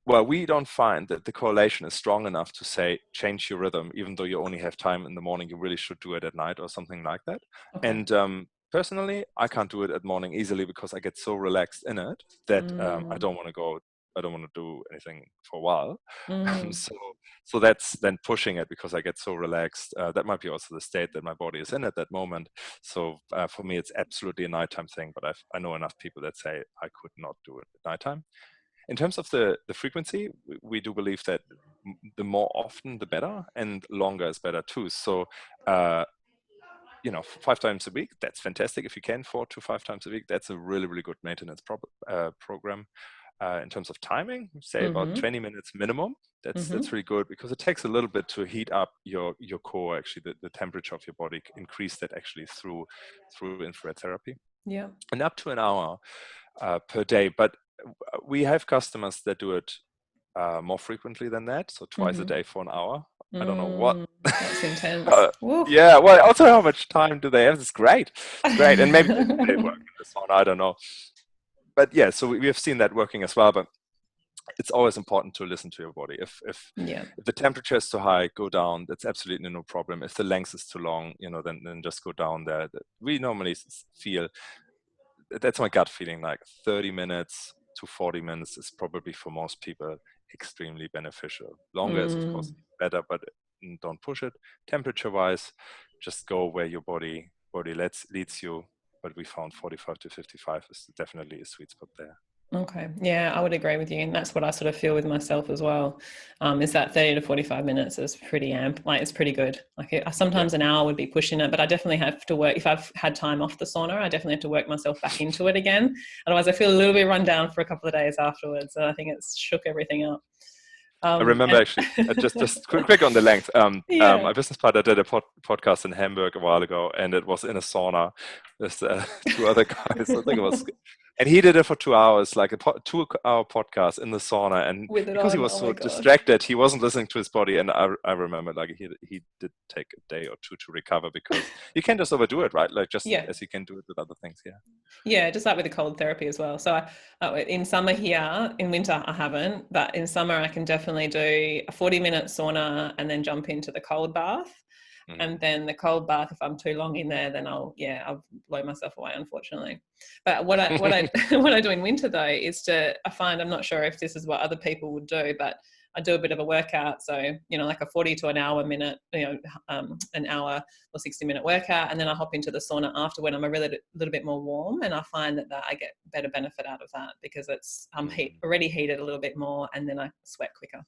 well, we don't find that the correlation is strong enough to say change your rhythm, even though you only have time in the morning. You really should do it at night or something like that. And personally, I can't do it at morning easily because I get so relaxed in it that I don't want to do anything for a while. So that's then pushing it because I get so relaxed. That might be also the state that my body is in at that moment. So for me, it's absolutely a nighttime thing, but I know enough people that say I could not do it at nighttime. In terms of the frequency, we do believe that the more often, the better, and longer is better too. So, 5 times a week, that's fantastic. If you can 4 to 5 times a week, that's a really, really good maintenance program. In terms of timing, say about 20 minutes minimum. That's really good because it takes a little bit to heat up your core, actually, the temperature of your body, increase that actually through infrared therapy. And up to an hour per day. But we have customers that do it more frequently than that, so twice a day for an hour. I don't know what. That's intense. Well, also how much time do they have? It's great. And maybe they work in the sauna, I don't know. But so we have seen that working as well. But it's always important to listen to your body. If the temperature is too high, go down. That's absolutely no problem. If the length is too long, then just go down there. We normally feel, that's my gut feeling, like 30 minutes to 40 minutes is probably for most people extremely beneficial. Longer is of course better, but don't push it. Temperature wise, just go where your body leads you. But we found 45 to 55 is definitely a sweet spot there. Okay. Yeah, I would agree with you. And that's what I sort of feel with myself as well. Is that 30 to 45 minutes is pretty like it's pretty good. Like Yeah. sometimes an hour would be pushing it, but I definitely have to work. If I've had time off the sauna, I definitely have to work myself back into it again. Otherwise I feel a little bit run down for a couple of days afterwards. And I think it's shook everything up. I remember And actually, just quick on the length. yeah, My business partner did a podcast in Hamburg a while ago, and it was in a sauna. There's two other guys. I think it was, and he did it for 2 hours, like a 2 hour podcast in the sauna. And with it because he on. was Oh so my gosh. distracted, he wasn't listening to his body. And I remember, like he did take a day or two to recover, because you can't just overdo it, right? Like just Yeah. as you can do it with other things. Yeah. Yeah, just like with the cold therapy as well. So in summer here, in winter I haven't, but in summer I can definitely do a 40-minute sauna and then jump into the cold bath. Mm. And then the cold bath, if I'm too long in there, then I'll blow myself away, unfortunately. But what I what I do in winter though is I find, I'm not sure if this is what other people would do, but I do a bit of a workout. So, like a 40 to an hour minute, an hour or 60-minute workout. And then I hop into the sauna after when I'm a little bit more warm. And I find that I get better benefit out of that because I'm already heated a little bit more, and then I sweat quicker.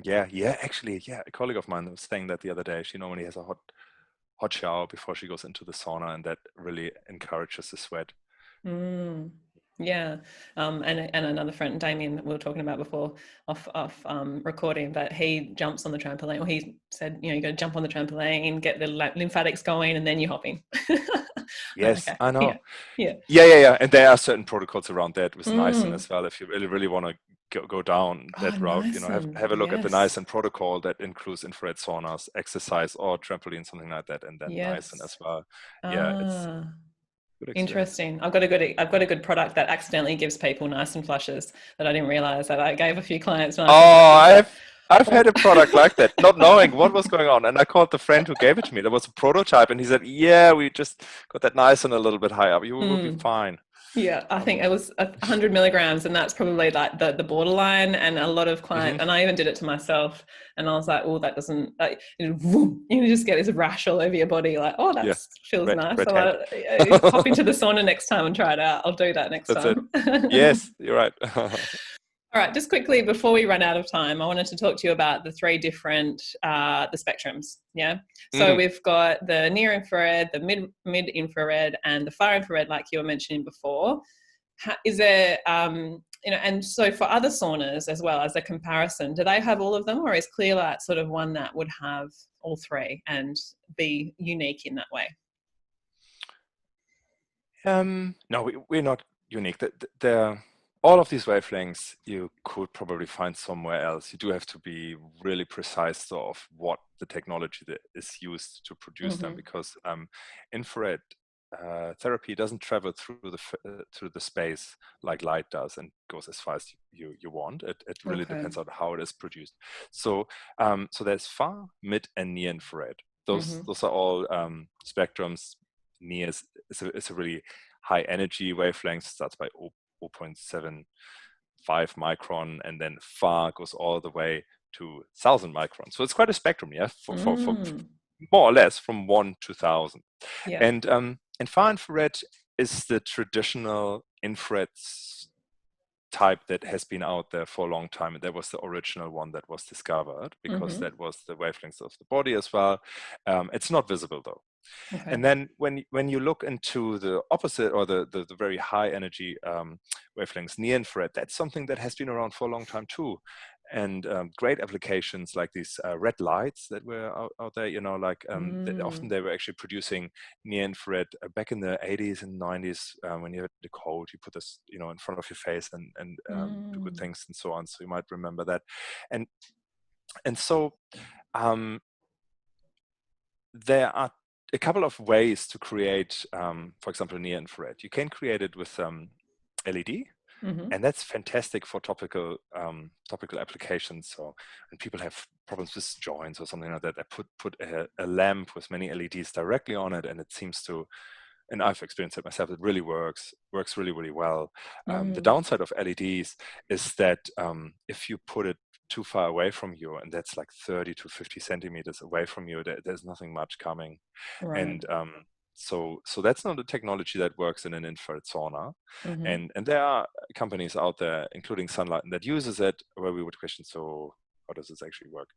Yeah. Actually, yeah. A colleague of mine was saying that the other day. She normally has a hot shower before she goes into the sauna, and that really encourages the sweat. Mm, yeah. And another friend, Damien, we were talking about before off recording, that he jumps on the trampoline. Well, he said, you got to jump on the trampoline, get the lymphatics going, and then you're hopping. Yes, Okay. I know. Yeah. Yeah. Yeah. And there are certain protocols around that with Niacin Mm. as well. If you really want to go down Oh, that route, nice. have a look at the Yes. Niacin protocol that includes infrared saunas, exercise, or trampoline, something like that, and then Niacin as Yes. well. Yeah, it's Ah, good experience. interesting. I've got a good product that accidentally gives people nice and flushes that I didn't realize that I gave a few clients nice and Oh, flushes. But I've had oh. a product like that, not knowing what was going on, and I called the friend who gave it to me. There was a prototype, and he said, "Yeah, we just got that Niacin a little bit higher. You will be Mm. fine." Yeah, I think Um, it was 100 milligrams, and that's probably like the borderline. And a lot of clients, mhm. and I even did it to myself, and I was like, "Oh, that doesn't." Like, you just get this rash all over your body. Like, oh, that Yeah, feels nice. red So hand. hop into the sauna next time and try it out. I'll do that next That's it. time. Yes, you're right. All right, just quickly before we run out of time, I wanted to talk to you about the three different the spectrums. Yeah, so Mhm. we've got the near infrared, the mid infrared, and the far infrared, like you were mentioning before. Is there and so for other saunas as well, as a comparison, do they have all of them, or is Clearlight sort of one that would have all three and be unique in that way? No, we're not unique. All of these wavelengths you could probably find somewhere else. You do have to be really precise though, of what the technology that is used to produce them, Mm-hmm. because infrared therapy doesn't travel through the space like light does and goes as far as you want. It really Okay. depends on how it is produced. So so there's far, mid, and near infrared. Mm-hmm. Those are all spectrums. Near is a really high energy wavelength, starts by 0.75 micron, and then far goes all the way to 1,000 microns. So it's quite a spectrum, yeah, for Mm. more or less from 1 to 1,000. Yeah. And far infrared is the traditional infrared type that has been out there for a long time. And that was the original one that was discovered, because Mm-hmm. that was the wavelengths of the body as well. It's not visible though. Okay. And then when you look into the opposite, or the very high energy wavelengths, near infrared, that's something that has been around for a long time too. And great applications like these red lights that were out there, like often Mm. they were actually producing near infrared back in the 80s and 90s. When you had the cold, you put this, in front of your face and do good Mm. things and so on. So you might remember that. And so um, there are a couple of ways to create, for example, near infrared. You can create it with LED, Mm-hmm. and that's fantastic for topical applications. So when people have problems with joints or something like that, I put a lamp with many LEDs directly on it, and it seems to. And I've experienced it myself. It really works really, really well. The Mm. downside of LEDs is that if you put it too far away from you, and that's like 30 to 50 centimeters away from you, there's nothing much coming. Right. And So that's not a technology that works in an infrared sauna. Mm-hmm. And there are companies out there, including Sunlight, that uses it, where we would question, so how does this actually work?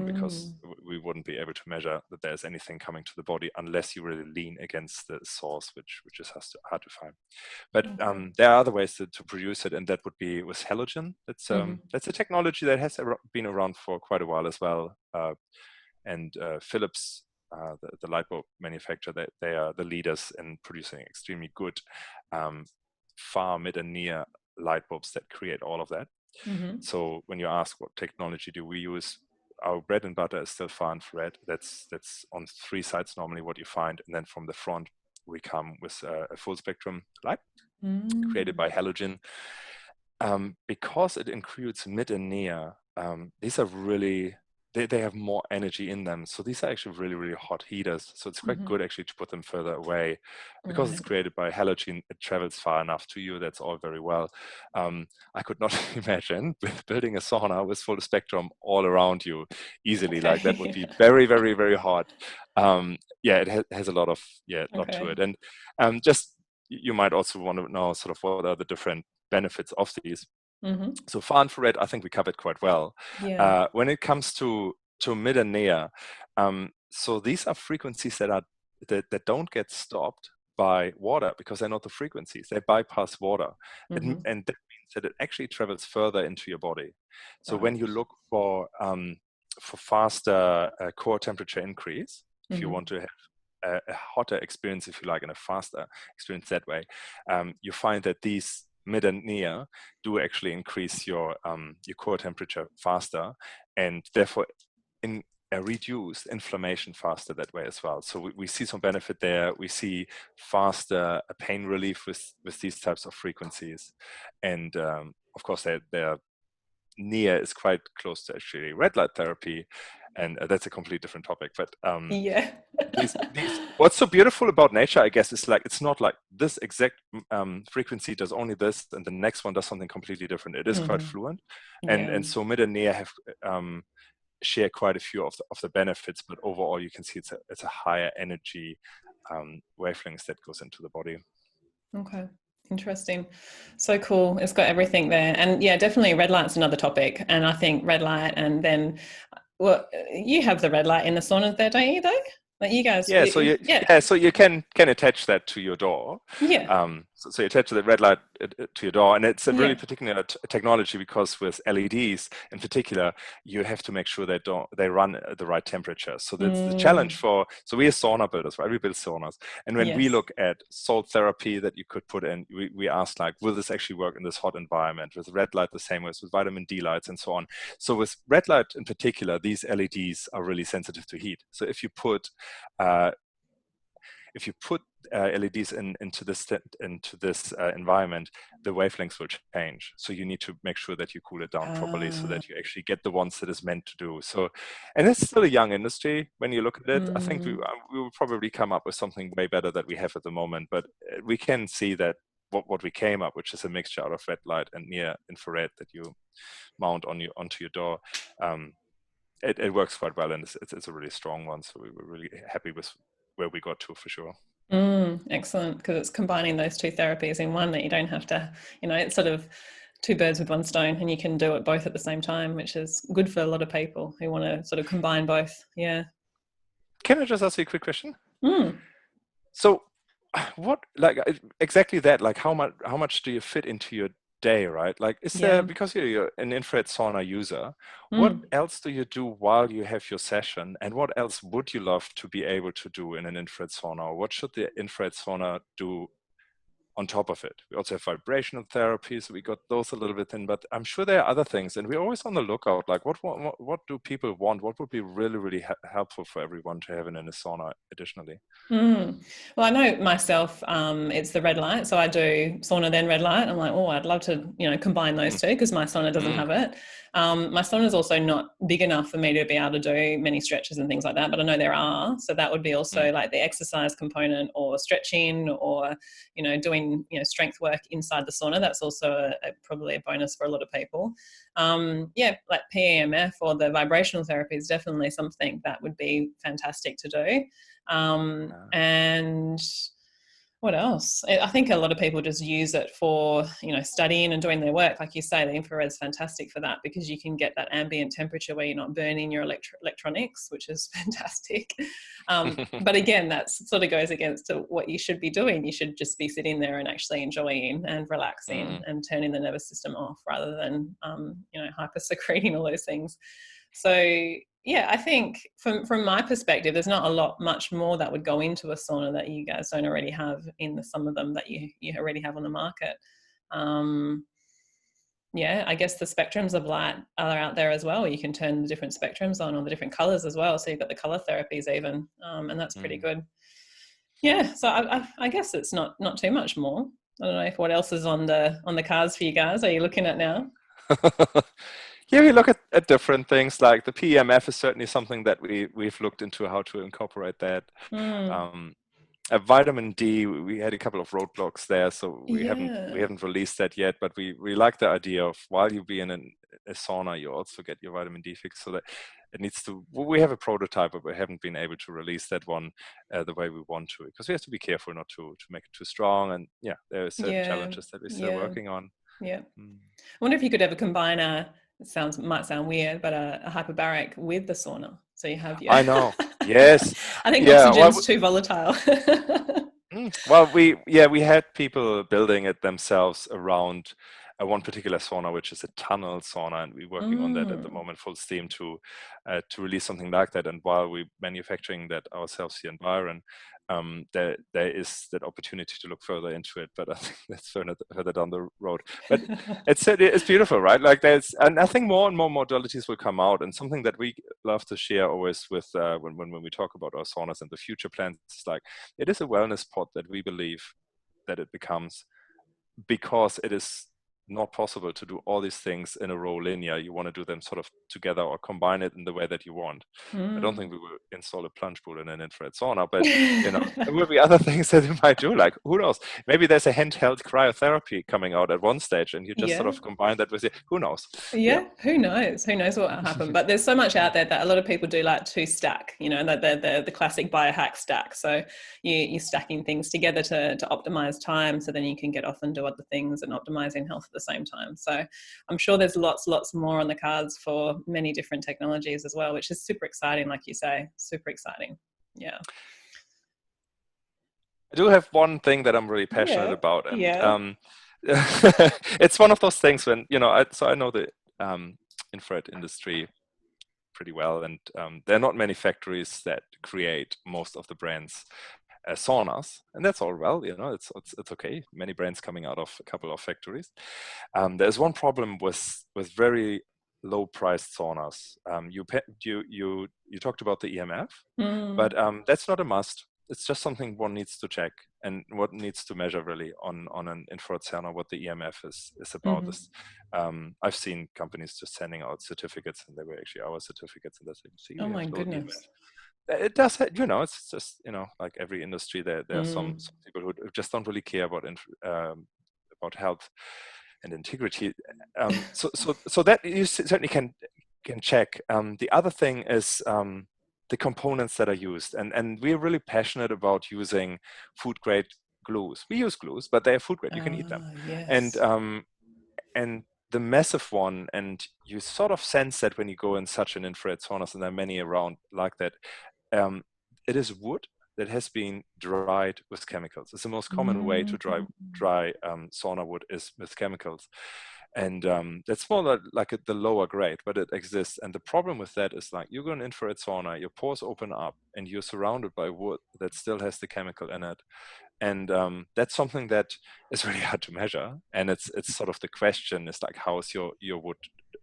Because we wouldn't be able to measure that there's anything coming to the body unless you really lean against the source, which is hard to find. But there are other ways to produce it, and that would be with halogen. That's a technology that has been around for quite a while as well. And Philips, the light bulb manufacturer, they are the leaders in producing extremely good far, mid, and near light bulbs that create all of that. Mm-hmm. So when you ask what technology do we use, our bread and butter is still far infrared. That's on 3 sides normally what you find, and then from the front we come with a full spectrum light created by halogen. Because it includes mid and near, these are really, they have more energy in them. So these are actually really, really hot heaters. So it's quite good actually to put them further away. Because it's created by halogen, it travels far enough to you. That's all very well. I could not imagine building a sauna with full spectrum all around you easily. Like that would be very, very, very hot. It has a lot of, lot to it. And just, you might also want to know sort of what are the different benefits of these. So far infrared, I think we covered quite well. When it comes to mid and near, so these are frequencies that don't get stopped by water, because they're not the frequencies. They bypass water, and that means that it actually travels further into your body. So when you look for faster core temperature increase, if you want to have a hotter experience, if you like, and a faster experience that way, you find that these mid and near do actually increase your core temperature faster, and therefore reduce inflammation faster that way as well. So we see some benefit there. We see faster pain relief with these types of frequencies, and of course they're near is quite close to actually red light therapy, and that's a completely different topic. But these what's so beautiful about nature, I guess, is like it's not like this exact frequency does only this and the next one does something completely different. It is quite fluent, and so mid and near have share quite a few of the benefits, but overall you can see it's a higher energy wavelengths that goes into the body. Okay. Interesting. So cool. It's got everything there. And definitely red light's another topic. And I think red light, and then, well, you have the red light in the sauna there, don't you, though? Like you guys. So you can attach that to your door. So you attach the red light to your door, and it's a really particular technology, because with LEDs in particular, you have to make sure they run at the right temperature. So that's the challenge so we are sauna builders, right? We build saunas, and when we look at salt therapy that you could put in, we ask, like, will this actually work in this hot environment? With red light, the same way with vitamin D lights and so on. So with red light in particular, these LEDs are really sensitive to heat. So if you put LEDs into this environment, the wavelengths will change. So you need to make sure that you cool it down properly, so that you actually get the ones that is meant to do. So, and it's still a young industry when you look at it. I think we will probably come up with something way better that we have at the moment. But we can see that what we came up, which is a mixture out of red light and near infrared that you mount onto your door. It works quite well, and it's a really strong one. So we were really happy with where we got to, for sure. Excellent, because it's combining those two therapies in one, that you don't have to, it's sort of 2 birds with 1 stone, and you can do it both at the same time, which is good for a lot of people who want to sort of combine both. Can I just ask you a quick question? So what, like, exactly that, like how much do you fit into your day, right? Like, is there, because you're an infrared sauna user, what else do you do while you have your session, and what else would you love to be able to do in an infrared sauna? Or what should the infrared sauna do on top of it? We also have vibrational therapy, so we got those a little bit in, but I'm sure there are other things, and we're always on the lookout. Like, what do people want? What would be really, really helpful for everyone to have in a sauna additionally? Well, I know myself, it's the red light. So I do sauna, then red light. I'm like, I'd love to, combine those two, because my sauna doesn't have it. My sauna is also not big enough for me to be able to do many stretches and things like that, but I know there are. So that would be also like the exercise component, or stretching, or, doing, strength work inside the sauna. That's also probably a bonus for a lot of people. Like PEMF or the vibrational therapy is definitely something that would be fantastic to do. And what else? I think a lot of people just use it for, studying and doing their work. Like you say, the infrared is fantastic for that because you can get that ambient temperature where you're not burning your electronics, which is fantastic. But again, that sort of goes against what you should be doing. You should just be sitting there and actually enjoying and relaxing and turning the nervous system off rather than, hyper secreting all those things. So yeah, I think from my perspective, there's not much more that would go into a sauna that you guys don't already have in some of them that you already have on the market. Yeah, I guess the spectrums of light are out there as well. You can turn the different spectrums on or the different colors as well. So you've got the color therapies even, and that's pretty good. Yeah, so I guess it's not too much more. I don't know if what else is on the cards for you guys. Are you looking at now? Yeah, we look at different things. Like the PEMF is certainly something that we've looked into how to incorporate that. Vitamin D, we had a couple of roadblocks there, so we haven't released that yet. But we like the idea of while you be in a sauna, you also get your vitamin D fix. So that it needs to. We have a prototype, but we haven't been able to release that one the way we want to, because we have to be careful not to make it too strong. And yeah, there are certain challenges that we're still working on. Yeah. I wonder if you could ever combine might sound weird, but a hyperbaric with the sauna. So you have I know. Yes. I think oxygen's too volatile. Well, we had people building it themselves around one particular sauna, which is a tunnel sauna, and we're working on that at the moment, full steam, to release something like that. And while we're manufacturing that ourselves here in Byron, there is that opportunity to look further into it, but I think that's further down the road. But it's beautiful, right? Like and I think more and more modalities will come out, and something that we love to share always with when we talk about our saunas and the future plans, is like it is a wellness pod that we believe that it becomes, because it is not possible to do all these things in a row linear. You want to do them sort of together or combine it in the way that you want. I don't think we will install a plunge pool in an infrared sauna, but there will be other things that you might do. Like, who knows? Maybe there's a handheld cryotherapy coming out at one stage, and you just sort of combine that with it. Who knows? Who knows? Who knows what will happen? But there's so much out there that a lot of people do like to stack. The classic biohack stack. So you're stacking things together to optimize time, so then you can get off and do other things and optimizing health at the same time. So I'm sure there's lots more on the cards for many different technologies as well, which is super exciting, like you say, super exciting. Yeah. I do have one thing that I'm really passionate about, and it's one of those things when I know the infrared industry pretty well, and there are not many factories that create most of the brands saunas, and that's all well. It's okay. Many brands coming out of a couple of factories. There's one problem with very low priced saunas. You talked about the EMF, but that's not a must. It's just something one needs to check and what needs to measure really on an infrared sauna, what the EMF is about. This I've seen companies just sending out certificates, and they were actually our certificates, and that's like, oh my goodness. EMF. It does, it's just, like every industry, there are some people who just don't really care about health and integrity. So that you certainly can check. The other thing is the components that are used, and we're really passionate about using food grade glues. We use glues, but they are food grade. You can eat them, and the massive one, and you sort of sense that when you go in such an infrared saunas, and there are many around like that. It is wood that has been dried with chemicals. It's the most common way to dry sauna wood is with chemicals, and that's more like the lower grade, but it exists. And the problem with that is, like, you go in infrared sauna, your pores open up, and you're surrounded by wood that still has the chemical in it. And that's something that is really hard to measure. And it's sort of the question is like, how is your wood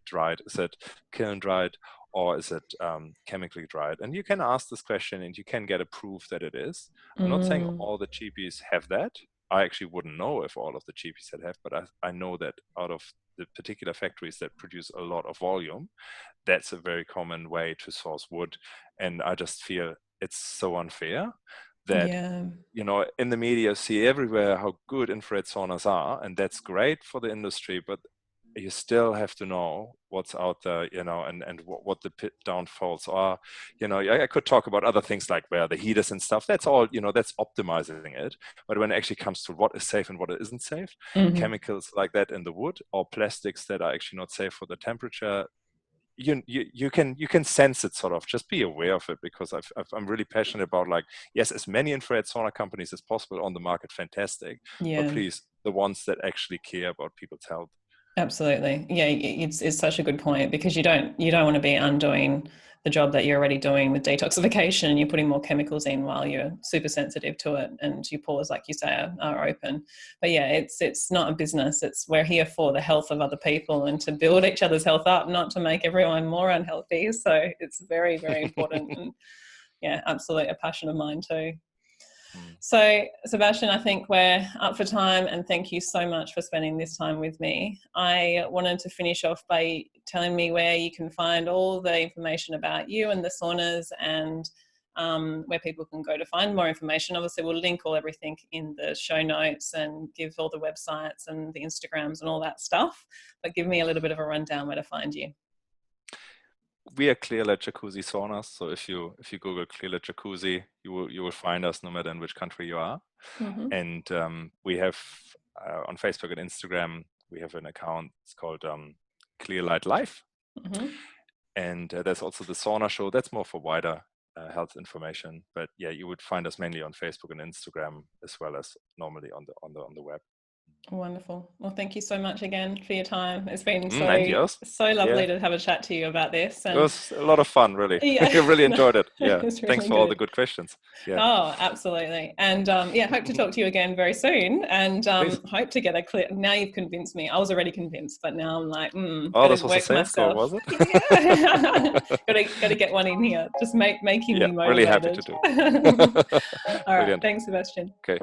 dried? Is it kiln dried, or is it chemically dried? And you can ask this question, and you can get a proof that it is. I'm not saying all the cheapies have that. I actually wouldn't know if all of the cheapies have, but I know that out of the particular factories that produce a lot of volume, that's a very common way to source wood. And I just feel it's so unfair that, in the media, see everywhere how good infrared saunas are, and that's great for the industry, but you still have to know what's out there, you know, and what the pit downfalls are. You know, I could talk about other things like where the heat is and stuff. That's all, you know, that's optimizing it. But when it actually comes to what is safe and what isn't safe, chemicals like that in the wood or plastics that are actually not safe for the temperature, you can sense it, sort of. Just be aware of it, because I'm really passionate about, like, yes, as many infrared sauna companies as possible on the market, fantastic. But please, the ones that actually care about people's health. Absolutely. Yeah, it's such a good point, because you don't want to be undoing the job that you're already doing with detoxification, and you're putting more chemicals in while you're super sensitive to it, and your pores, like you say, are open. But yeah, it's not a business. We're here for the health of other people and to build each other's health up, not to make everyone more unhealthy. So it's very, very important. And yeah, absolutely a passion of mine too. So, Sebastian, I think we're up for time, and thank you so much for spending this time with me. I wanted to finish off by telling me where you can find all the information about you and the saunas, and where people can go to find more information. Obviously, we'll link everything in the show notes and give all the websites and the Instagrams and all that stuff. But give me a little bit of a rundown where to find you. We are Clearlight Jacuzzi Saunas. So if you Google Clearlight Jacuzzi, you will find us no matter in which country you are. And we have on Facebook and Instagram, we have an account. It's called Clearlight Life. And there's also the Sauna Show. That's more for wider health information. But yeah, you would find us mainly on Facebook and Instagram, as well as normally on the web. Wonderful. Well, thank you so much again for your time. It's been so lovely to have a chat to you about this. And it was a lot of fun, really. I really enjoyed it. Yeah. Really Thanks for all the good questions. Yeah. Oh, absolutely. And hope to talk to you again very soon. And hope to get a clear. Now you've convinced me. I was already convinced, but now I'm like, this was a sales call, was it? Got to get one in here. Just making me motivated. Really happy to do. All right. Thanks, Sebastian. Okay.